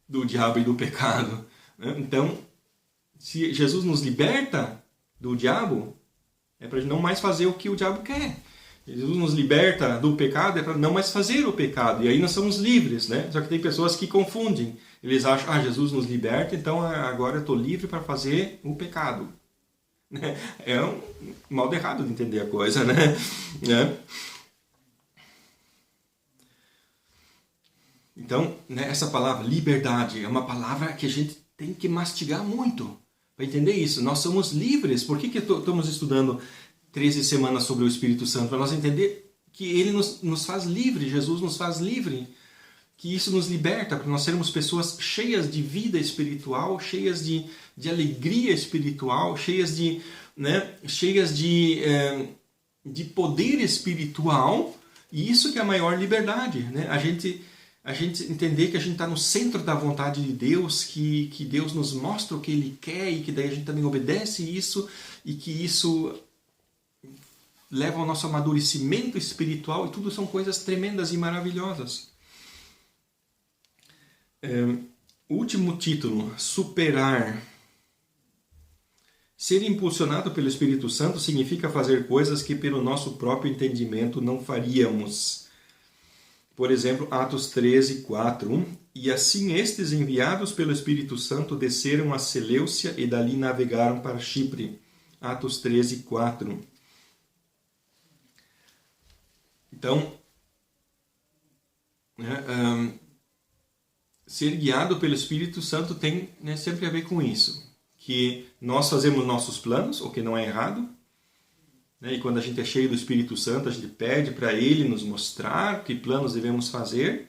do diabo e do pecado. Então, se Jesus nos liberta do diabo, é para não mais fazer o que o diabo quer. Jesus nos liberta do pecado, é para não mais fazer o pecado. E aí nós somos livres, Só que tem pessoas que confundem. Eles acham, Jesus nos liberta, então agora eu estou livre para fazer o pecado. né? É um modo errado de entender a coisa, né? Né? Então, né, essa palavra liberdade é uma palavra que a gente tem que mastigar muito para entender isso. Nós somos livres. Por que estamos estudando 13 semanas sobre o Espírito Santo? Para nós entender que ele nos faz livre, Jesus nos faz livre, que isso nos liberta, para nós sermos pessoas cheias de vida espiritual, cheias de alegria espiritual, cheias de, né, cheias de poder espiritual, e isso que é a maior liberdade, né? A gente entender que a gente está no centro da vontade de Deus, que Deus nos mostra o que Ele quer e que daí a gente também obedece isso e que isso leva ao nosso amadurecimento espiritual, e tudo são coisas tremendas e maravilhosas. Último título, superar. Ser impulsionado pelo Espírito Santo significa fazer coisas que pelo nosso próprio entendimento não faríamos. Por exemplo, Atos 13, 4. E assim estes enviados pelo Espírito Santo desceram a Seleucia e dali navegaram para Chipre. Atos 13, 4. Então, ser guiado pelo Espírito Santo tem, né, sempre a ver com isso. Que nós fazemos nossos planos, o que não é errado. Né, e quando a gente é cheio do Espírito Santo, a gente pede para Ele nos mostrar que planos devemos fazer.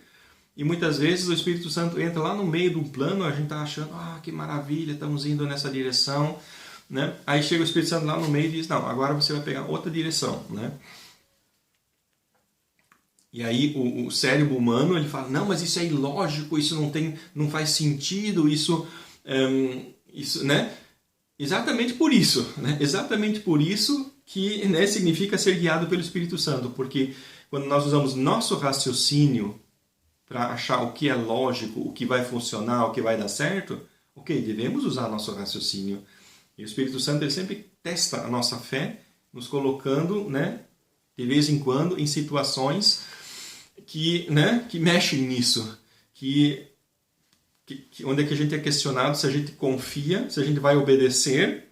E muitas vezes o Espírito Santo entra lá no meio de um plano, a gente está achando, que maravilha, estamos indo nessa direção. Né? Aí chega o Espírito Santo lá no meio e diz, não, agora você vai pegar outra direção. Né? E aí o cérebro humano ele fala, não, mas isso é ilógico, isso não faz sentido, isso, né? Exatamente por isso, né? Exatamente por isso que, né, significa ser guiado pelo Espírito Santo, porque quando nós usamos nosso raciocínio para achar o que é lógico, o que vai funcionar, o que vai dar certo, ok, devemos usar nosso raciocínio. E o Espírito Santo ele sempre testa a nossa fé, nos colocando, né, de vez em quando, em situações que mexem nisso, onde é que a gente é questionado se a gente confia, se a gente vai obedecer,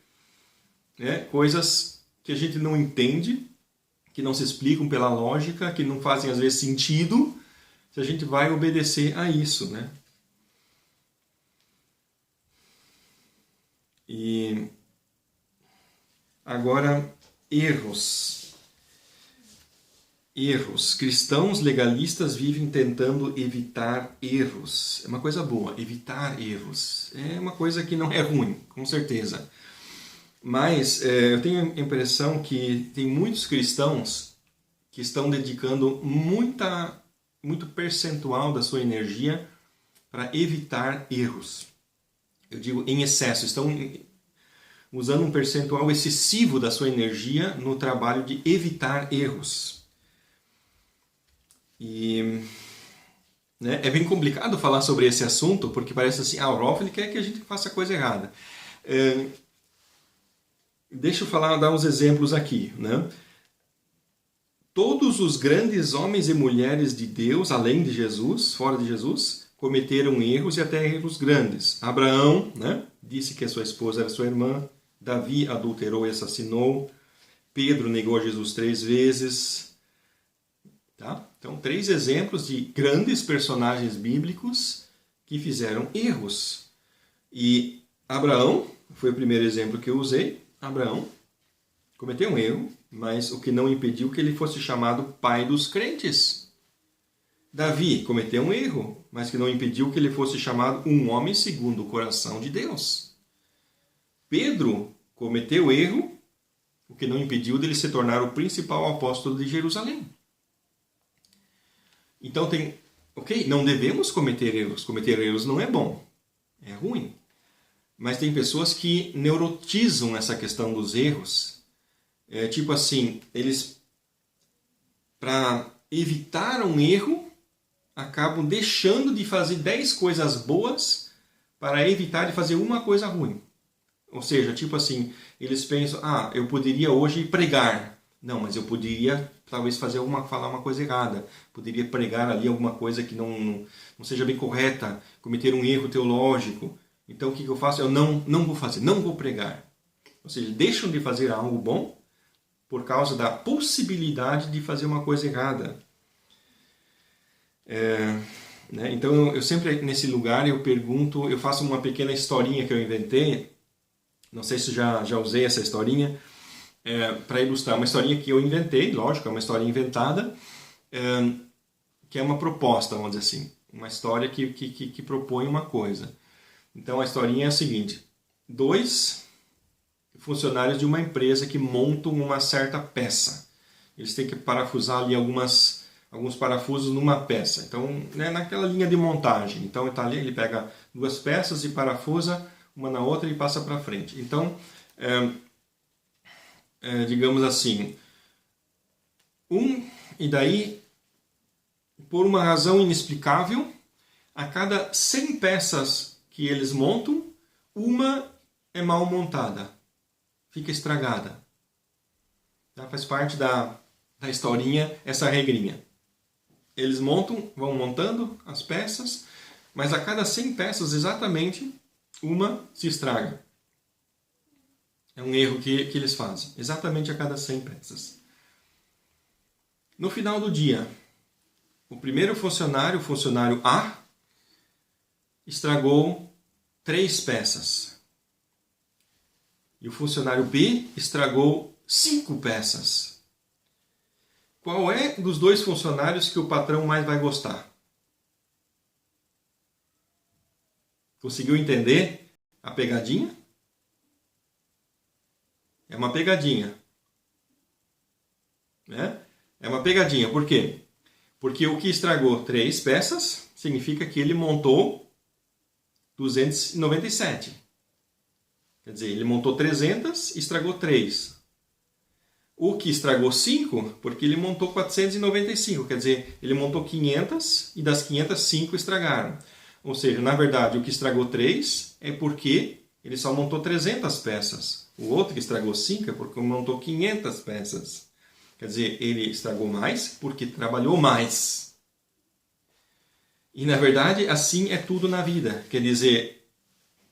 né, coisas que a gente não entende, que não se explicam pela lógica, que não fazem às vezes sentido, se a gente vai obedecer a isso, né? E agora, erros. Cristãos legalistas vivem tentando evitar erros. É uma coisa boa, evitar erros. É uma coisa que não é ruim, com certeza. Mas eu tenho a impressão que tem muitos cristãos que estão dedicando muito percentual da sua energia para evitar erros. Eu digo em excesso, estão usando um percentual excessivo da sua energia no trabalho de evitar erros. E, né, é bem complicado falar sobre esse assunto, porque parece assim, o Rolf ele quer que a gente faça a coisa errada. Deixa eu dar uns exemplos aqui. Né? Todos os grandes homens e mulheres de Deus, além de Jesus, fora de Jesus, cometeram erros e até erros grandes. Abraão, né, disse que a sua esposa era sua irmã. Davi adulterou e assassinou. Pedro negou Jesus 3 vezes. Tá? Então, 3 exemplos de grandes personagens bíblicos que fizeram erros. E Abraão foi o primeiro exemplo que eu usei. Abraão cometeu um erro, mas o que não impediu que ele fosse chamado pai dos crentes. Davi cometeu um erro, mas que não impediu que ele fosse chamado um homem segundo o coração de Deus. Pedro cometeu erro, o que não impediu dele se tornar o principal apóstolo de Jerusalém. Então não devemos cometer erros. Cometer erros não é bom, é ruim. Mas tem pessoas que neurotizam essa questão dos erros. Tipo assim, eles, para evitar um erro, acabam deixando de fazer 10 coisas boas para evitar de fazer uma coisa ruim. Ou seja, tipo assim, eles pensam, eu poderia hoje pregar. Não, mas eu poderia talvez falar uma coisa errada. Poderia pregar ali alguma coisa que não seja bem correta, cometer um erro teológico. Então o que eu faço? Eu não vou fazer, não vou pregar. Ou seja, deixam de fazer algo bom por causa da possibilidade de fazer uma coisa errada. Né? Então, eu sempre nesse lugar eu pergunto, eu faço uma pequena historinha que eu inventei. Não sei se já usei essa historinha para ilustrar. Uma historinha que eu inventei, lógico, é uma história inventada, que é uma proposta, vamos dizer assim. Uma história que propõe uma coisa. Então, a historinha é a seguinte. 2 funcionários de uma empresa que montam uma certa peça. Eles têm que parafusar ali alguns parafusos numa peça. Então, né, naquela linha de montagem. Então, ele pega 2 peças e parafusa uma na outra e passa para frente. Então, digamos assim, e daí, por uma razão inexplicável, a cada 100 peças que eles montam, uma é mal montada, fica estragada. Tá? Faz parte da historinha essa regrinha. Eles vão montando as peças, mas a cada 100 peças exatamente, uma se estraga. É um erro que eles fazem, exatamente a cada 100 peças. No final do dia, o primeiro funcionário, o funcionário A, estragou 3 peças. E o funcionário B estragou 5 peças. Qual é dos 2 funcionários que o patrão mais vai gostar? Conseguiu entender a pegadinha? É uma pegadinha. Né? É uma pegadinha. Por quê? Porque o que estragou 3 peças significa que ele montou 297. Quer dizer, ele montou 300 e estragou 3. O que estragou 5, porque ele montou 495. Quer dizer, ele montou 500 e das 500, 5 estragaram. Ou seja, na verdade, o que estragou 3 é porque ele só montou 300 peças. O outro que estragou 5 é porque montou 500 peças. Quer dizer, ele estragou mais porque trabalhou mais. E, na verdade, assim é tudo na vida. Quer dizer,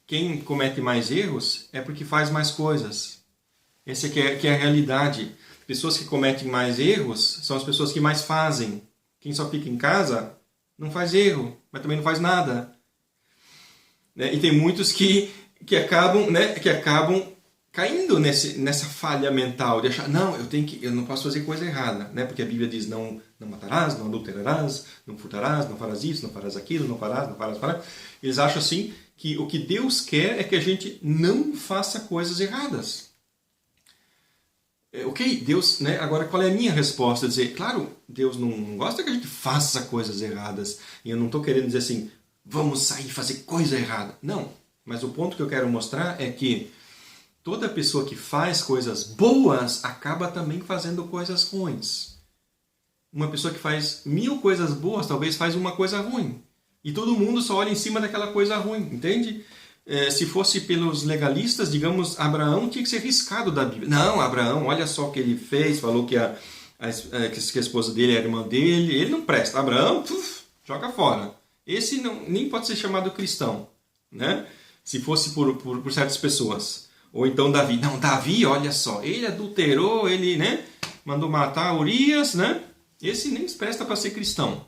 quem comete mais erros é porque faz mais coisas. Essa que é a realidade. Pessoas que cometem mais erros são as pessoas que mais fazem. Quem só fica em casa não faz erro, mas também não faz nada. Né? E tem muitos que acabam caindo nessa falha mental de achar, não, eu não posso fazer coisa errada, né? Porque a Bíblia diz, não matarás, não adulterarás, não furtarás, não farás isso, não farás aquilo, não farás. Eles acham assim que o que Deus quer é que a gente não faça coisas erradas. Ok, Deus, né? Agora qual é a minha resposta? Dizer, claro, Deus não gosta que a gente faça coisas erradas. E eu não estou querendo dizer assim, vamos sair e fazer coisa errada. Não, mas o ponto que eu quero mostrar é que toda pessoa que faz coisas boas acaba também fazendo coisas ruins. Uma pessoa que faz 1000 coisas boas talvez faz uma coisa ruim. E todo mundo só olha em cima daquela coisa ruim, entende? Se fosse pelos legalistas, digamos, Abraão tinha que ser riscado da Bíblia. Não, Abraão, olha só o que ele fez, falou que a esposa dele era irmã dele, ele não presta. Abraão, joga fora. Esse nem pode ser chamado cristão, né? Se fosse por certas pessoas. Ou então Davi. Não, Davi, olha só, ele adulterou, ele, né, mandou matar Urias, né? Esse nem presta para ser cristão.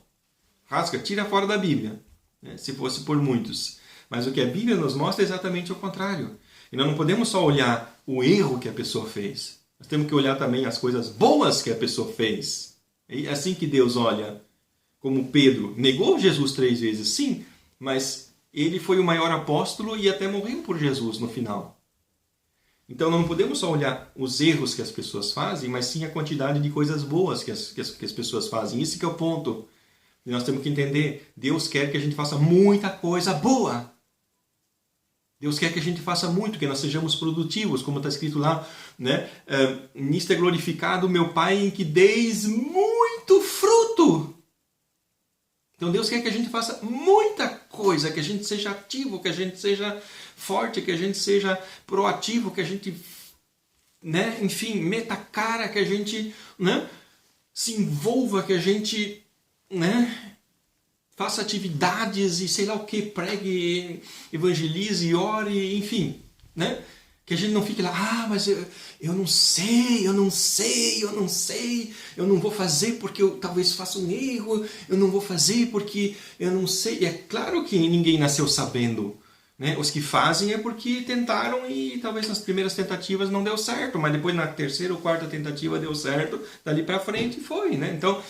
Rasga, tira fora da Bíblia, né? Se fosse por muitos. Mas o que a Bíblia nos mostra é exatamente o contrário. E nós não podemos só olhar o erro que a pessoa fez. Nós temos que olhar também as coisas boas que a pessoa fez. É assim que Deus olha. Como Pedro negou Jesus 3 vezes, sim, mas ele foi o maior apóstolo e até morreu por Jesus no final. Então não podemos só olhar os erros que as pessoas fazem, mas sim a quantidade de coisas boas que as pessoas fazem. Isso que é o ponto. E nós temos que entender, Deus quer que a gente faça muita coisa boa. Deus quer que a gente faça muito, que nós sejamos produtivos, como está escrito lá, né? Nisto é glorificado meu Pai em que deis muito fruto. Então Deus quer que a gente faça muita coisa, que a gente seja ativo, que a gente seja forte, que a gente seja proativo, que a gente, né, enfim, meta a cara, que a gente, né, se envolva, que a gente, né, faça atividades e sei lá o que, pregue, evangelize, ore, enfim, né? Que a gente não fique lá, mas eu não sei, eu não vou fazer porque eu talvez faça um erro, eu não vou fazer porque eu não sei. E é claro que ninguém nasceu sabendo, né? Os que fazem é porque tentaram e talvez nas primeiras tentativas não deu certo, mas depois na terceira ou quarta tentativa deu certo, dali para frente foi, né? Então,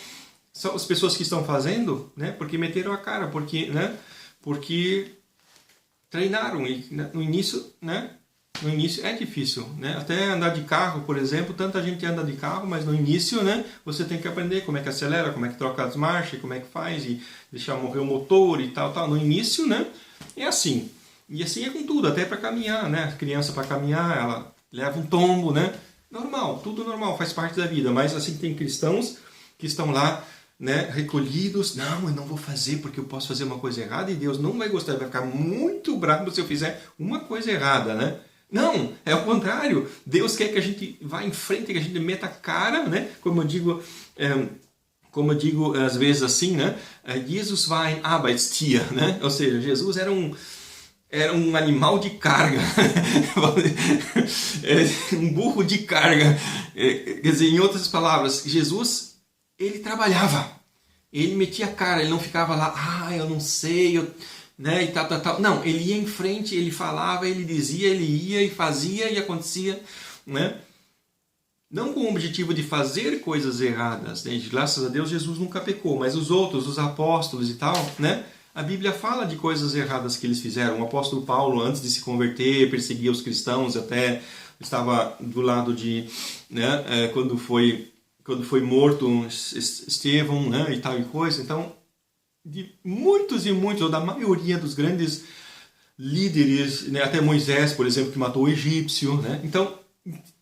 são as pessoas que estão fazendo, né? Porque meteram a cara, porque, né? Porque treinaram e no início, né? No início é difícil, né? Até andar de carro, por exemplo, tanta gente anda de carro, mas no início, né, você tem que aprender como é que acelera, como é que troca as marchas, como é que faz e deixar morrer o motor e tal, tal. No início, né, é assim. E assim é com tudo, até para caminhar, né? A criança para caminhar, ela leva um tombo, né? Normal, tudo normal, faz parte da vida. Mas assim tem cristãos que estão lá, né, recolhidos. Não, eu não vou fazer porque eu posso fazer uma coisa errada e Deus não vai gostar, vai ficar muito bravo se eu fizer uma coisa errada, né? Não, é o contrário. Deus quer que a gente vá em frente, que a gente meta a cara, né? Como eu digo às vezes assim, né? Jesus war ein Arbeitstier, né? Ou seja, Jesus era um animal de carga, um burro de carga. Quer dizer, em outras palavras, Jesus, ele trabalhava, ele metia a cara, ele não ficava lá, eu não sei, né, e tal. Não, ele ia em frente, ele falava, ele dizia, ele ia e fazia e acontecia, né? Não com o objetivo de fazer coisas erradas, né? Graças a Deus Jesus nunca pecou, mas os outros, os apóstolos e tal, né? A Bíblia fala de coisas erradas que eles fizeram. O apóstolo Paulo, antes de se converter, perseguia os cristãos, até estava do lado de, né, quando foi morto Estevão, né, e tal e coisa. Então, de muitos e muitos, ou da maioria dos grandes líderes, né, até Moisés, por exemplo, que matou o egípcio, né? Então,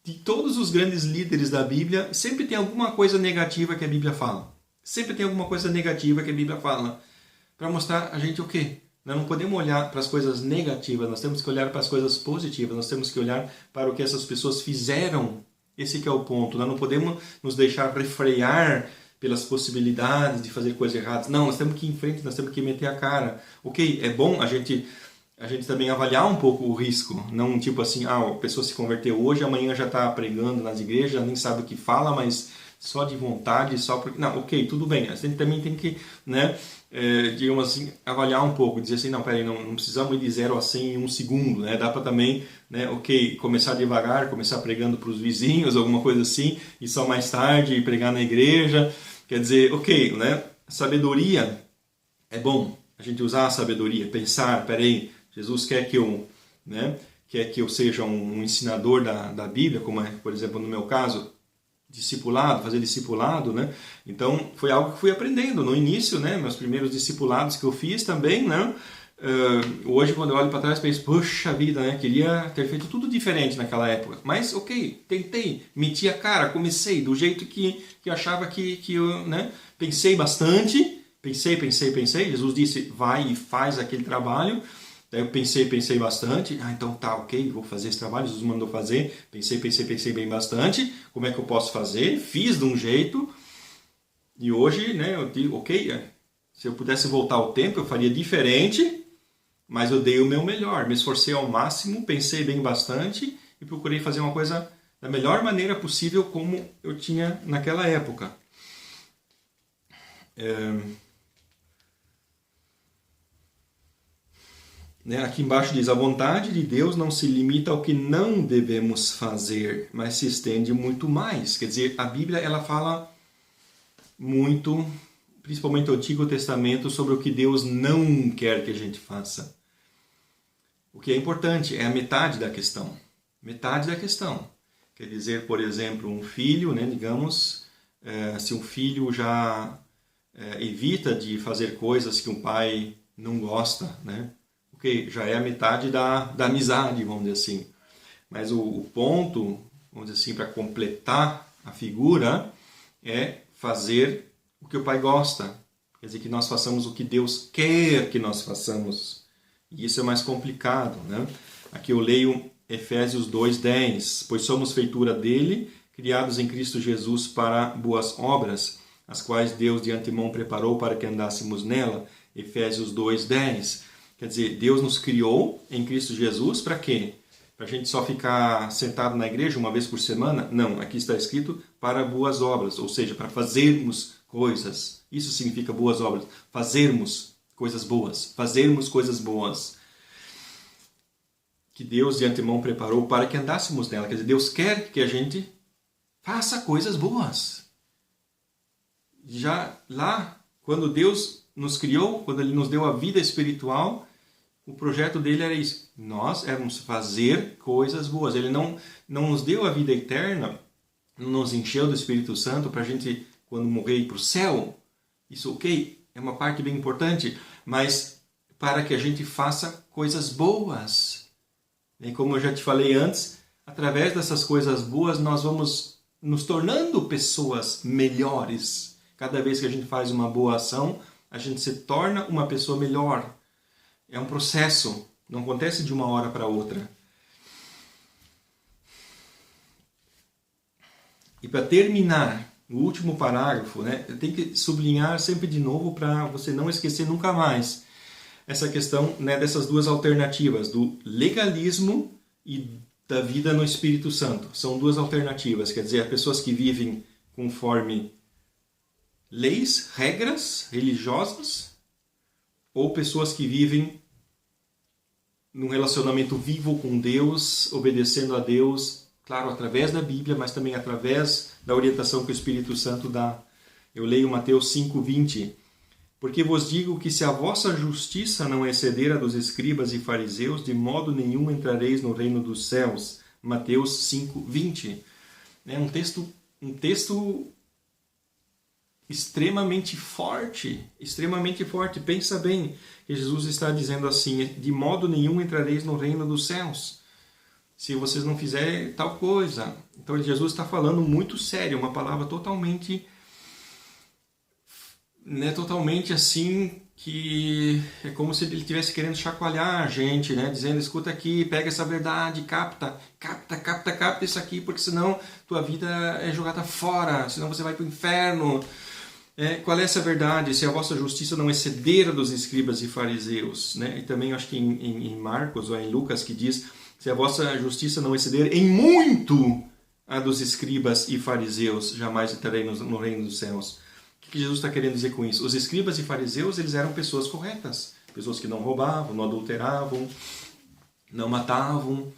de todos os grandes líderes da Bíblia, sempre tem alguma coisa negativa que a Bíblia fala. Sempre tem alguma coisa negativa que a Bíblia fala. Para mostrar a gente o quê? Nós não podemos olhar para as coisas negativas, nós temos que olhar para as coisas positivas, nós temos que olhar para o que essas pessoas fizeram. Esse que é o ponto. Nós não podemos nos deixar refrear pelas possibilidades de fazer coisas erradas. Não, nós temos que ir em frente, nós temos que meter a cara. Ok, é bom a gente também avaliar um pouco o risco. Não tipo assim, a pessoa se converteu hoje, amanhã já está pregando nas igrejas, nem sabe o que fala, mas só de vontade, só porque... Não, ok, tudo bem. A gente também tem que, né, digamos assim, avaliar um pouco, dizer assim, não, peraí, não precisamos ir de 0 a 100 em um segundo, né? Dá para também, né, ok, começar devagar, começar pregando para os vizinhos, alguma coisa assim, e só mais tarde pregar na igreja. Quer dizer, ok, né? Sabedoria é bom, a gente usar a sabedoria, pensar, peraí, Jesus quer que eu, né, quer que eu seja um ensinador da Bíblia, como é, por exemplo, no meu caso, discipulado, fazer discipulado, né? Então, foi algo que fui aprendendo no início, né? Meus primeiros discipulados que eu fiz também, né? Hoje, quando eu olho para trás, penso, poxa vida, né? Queria ter feito tudo diferente naquela época. Mas, ok, tentei, meti a cara, comecei do jeito que eu achava que eu, né? Pensei bastante, pensei. Jesus disse, vai e faz aquele trabalho. Daí eu pensei bastante. Então tá, ok, vou fazer esse trabalho. Jesus mandou fazer. Pensei bem bastante. Como é que eu posso fazer? Fiz de um jeito. E hoje, né, eu digo, ok, se eu pudesse voltar ao tempo, eu faria diferente. Mas eu dei o meu melhor. Me esforcei ao máximo, pensei bem bastante e procurei fazer uma coisa da melhor maneira possível como eu tinha naquela época. Aqui embaixo diz, a vontade de Deus não se limita ao que não devemos fazer, mas se estende muito mais. Quer dizer, a Bíblia ela fala muito, principalmente o Antigo Testamento, sobre o que Deus não quer que a gente faça. O que é importante é a metade da questão. Metade da questão. Quer dizer, por exemplo, um filho, né, digamos, se um filho já evita de fazer coisas que um pai não gosta, né? Ok, já é a metade da amizade, vamos dizer assim. Mas o ponto, vamos dizer assim, para completar a figura, é fazer o que o pai gosta. Quer dizer, que nós façamos o que Deus quer que nós façamos. E isso é mais complicado, né? Aqui eu leio Efésios 2:10. Pois somos feitura dele, criados em Cristo Jesus para boas obras, as quais Deus de antemão preparou para que andássemos nela. Efésios 2:10. Quer dizer, Deus nos criou em Cristo Jesus para quê? para a gente só ficar sentado na igreja uma vez por semana. Não, aqui está escrito para boas obras, ou seja, para fazermos coisas. Isso significa boas obras. Fazermos coisas boas. Fazermos coisas boas. Que Deus de antemão preparou para que andássemos nela. Quer dizer, Deus quer que a gente faça coisas boas. Já lá, quando Deus nos criou, quando Ele nos deu a vida espiritual, o projeto dele era isso. Nós éramos fazer coisas boas. Ele não nos deu a vida eterna, não nos encheu do Espírito Santo para a gente, quando morrer, ir para o céu. Isso, ok, é uma parte bem importante, mas para que a gente faça coisas boas. E como eu já te falei antes, através dessas coisas boas nós vamos nos tornando pessoas melhores. Cada vez que a gente faz uma boa ação, a gente se torna uma pessoa melhor. É um processo, não acontece de uma hora para outra. E para terminar, o último parágrafo, né, eu tenho que sublinhar sempre de novo para você não esquecer nunca mais essa questão, né, dessas duas alternativas, do legalismo e da vida no Espírito Santo. São duas alternativas, quer dizer, pessoas que vivem conforme leis, regras religiosas, ou pessoas que vivem num relacionamento vivo com Deus, obedecendo a Deus, claro, através da Bíblia, mas também através da orientação que o Espírito Santo dá. Eu leio Mateus 5:20. Porque vos digo que se a vossa justiça não exceder a dos escribas e fariseus, de modo nenhum entrareis no reino dos céus. Mateus 5:20. É um texto extremamente forte, extremamente forte. Pensa bem, que Jesus está dizendo assim, de modo nenhum entrareis no reino dos céus, se vocês não fizerem tal coisa. Então Jesus está falando muito sério, uma palavra totalmente assim, que é como se ele estivesse querendo chacoalhar a gente, né? Dizendo, escuta aqui, pega essa verdade, capta isso aqui, porque senão tua vida é jogada fora, senão você vai para o inferno. Qual é essa verdade? Se a vossa justiça não exceder a dos escribas e fariseus, né? E também acho que em Marcos ou em Lucas que diz, se a vossa justiça não exceder em muito a dos escribas e fariseus, jamais entrareis no reino dos céus. O que Jesus está querendo dizer com isso? Os escribas e fariseus, eles eram pessoas corretas, pessoas que não roubavam, não adulteravam, não matavam,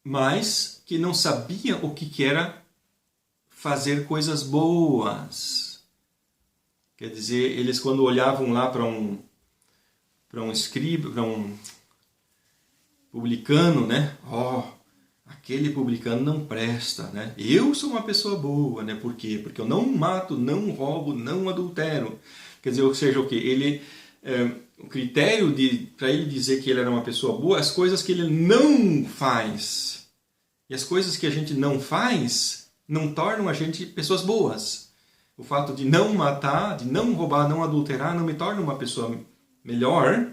mas que não sabiam o que era fazer coisas boas. Quer dizer, eles quando olhavam lá para um escriba, para um publicano, né? Aquele publicano não presta, né? Eu sou uma pessoa boa, né? Por quê? Porque eu não mato, não roubo, não adultero. Quer dizer, ou seja, o quê? O critério para ele dizer que ele era uma pessoa boa, as coisas que ele não faz. E as coisas que a gente não faz não tornam a gente pessoas boas. O fato de não matar, de não roubar, não adulterar, não me torna uma pessoa melhor.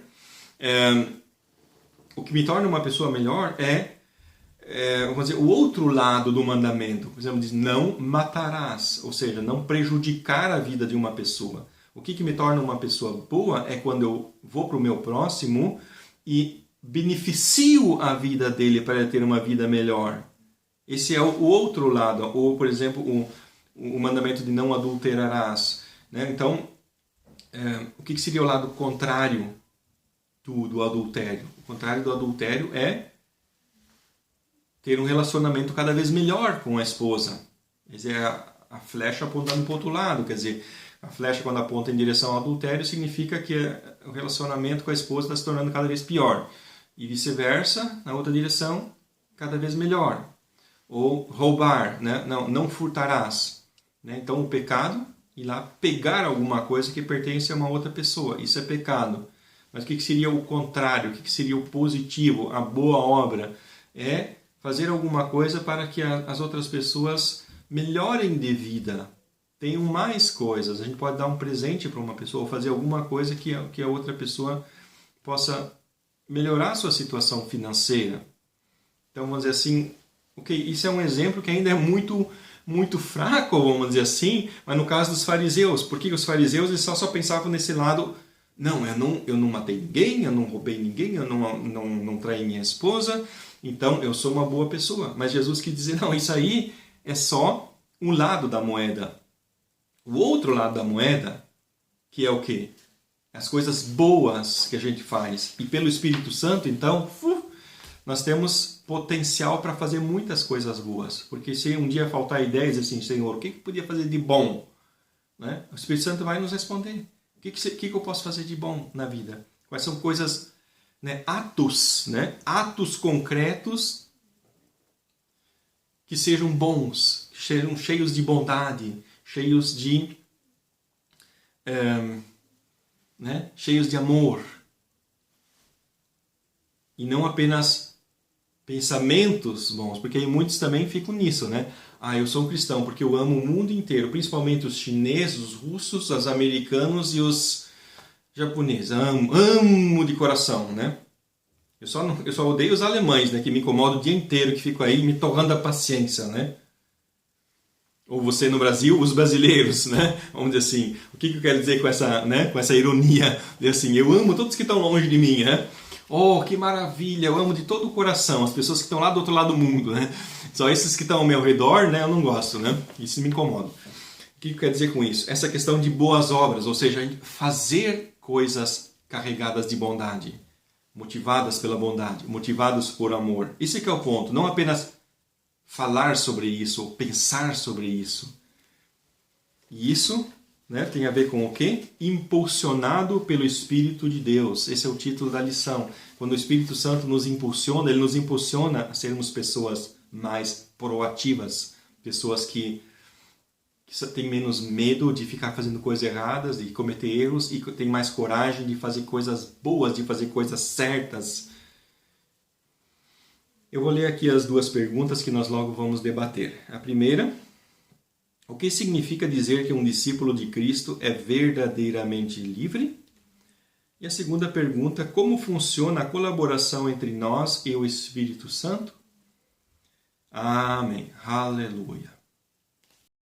O que me torna uma pessoa melhor vamos dizer, o outro lado do mandamento. Por exemplo, diz, não matarás, ou seja, não prejudicar a vida de uma pessoa. O que me torna uma pessoa boa é quando eu vou para o meu próximo e beneficio a vida dele para ele ter uma vida melhor. Esse é o outro lado. Ou, por exemplo, o mandamento de não adulterarás, né? Então, o que seria o lado contrário do adultério? O contrário do adultério é ter um relacionamento cada vez melhor com a esposa. Quer dizer, a flecha apontando para o outro lado. Quer dizer, a flecha quando aponta em direção ao adultério significa que o relacionamento com a esposa está se tornando cada vez pior. E vice-versa, na outra direção, cada vez melhor. Ou roubar, né? Não furtarás. Né? Então o pecado, ir lá pegar alguma coisa que pertence a uma outra pessoa. Isso é pecado. Mas o que seria o contrário? O que seria o positivo? A boa obra? É fazer alguma coisa para que as outras pessoas melhorem de vida, tenham mais coisas. A gente pode dar um presente para uma pessoa ou fazer alguma coisa que a outra pessoa possa melhorar a sua situação financeira. Então, vamos dizer assim, isso é um exemplo que ainda é muito, muito fraco, vamos dizer assim, mas no caso dos fariseus, porque os fariseus eles só pensavam nesse lado Não, eu não matei ninguém, eu não roubei ninguém, eu não traí minha esposa, então eu sou uma boa pessoa. Mas Jesus quis dizer, não, isso aí é só um lado da moeda. O outro lado da moeda, que é o quê? As coisas boas que a gente faz. E pelo Espírito Santo, então, nós temos potencial para fazer muitas coisas boas. Porque se um dia faltar ideias assim, Senhor, o que eu podia fazer de bom? Né? O Espírito Santo vai nos responder. O que eu posso fazer de bom na vida? Quais são coisas, né? Atos, né? Atos concretos que sejam bons, que sejam cheios de bondade, cheios de, né? Cheios de amor. E não apenas pensamentos bons, porque aí muitos também ficam nisso, né? Ah, eu sou um cristão porque eu amo o mundo inteiro, principalmente os chineses, os russos, os americanos e os japoneses. Amo de coração, né? Eu só odeio os alemães, né? Que me incomodam o dia inteiro, que ficam aí me torrando a paciência, né? Ou você no Brasil, os brasileiros, né? Vamos dizer assim. O que eu quero dizer com essa, né? Com essa ironia? De assim, eu amo todos que estão longe de mim, né? Oh, que maravilha, eu amo de todo o coração as pessoas que estão lá do outro lado do mundo, né? Só esses que estão ao meu redor, né? Eu não gosto, né? Isso me incomoda. O que quer dizer com isso? Essa questão de boas obras, ou seja, fazer coisas carregadas de bondade, motivadas pela bondade, motivados por amor. Esse que é o ponto, não apenas falar sobre isso, ou pensar sobre isso. E isso, né, tem a ver com o quê? Impulsionado pelo Espírito de Deus. Esse é o título da lição. Quando o Espírito Santo nos impulsiona, ele nos impulsiona a sermos pessoas mais proativas, pessoas que têm menos medo de ficar fazendo coisas erradas, de cometer erros, e têm mais coragem de fazer coisas boas, de fazer coisas certas. Eu vou ler aqui as duas perguntas que nós logo vamos debater. A primeira: o que significa dizer que um discípulo de Cristo é verdadeiramente livre? E a segunda pergunta: como funciona a colaboração entre nós e o Espírito Santo? Amém. Aleluia.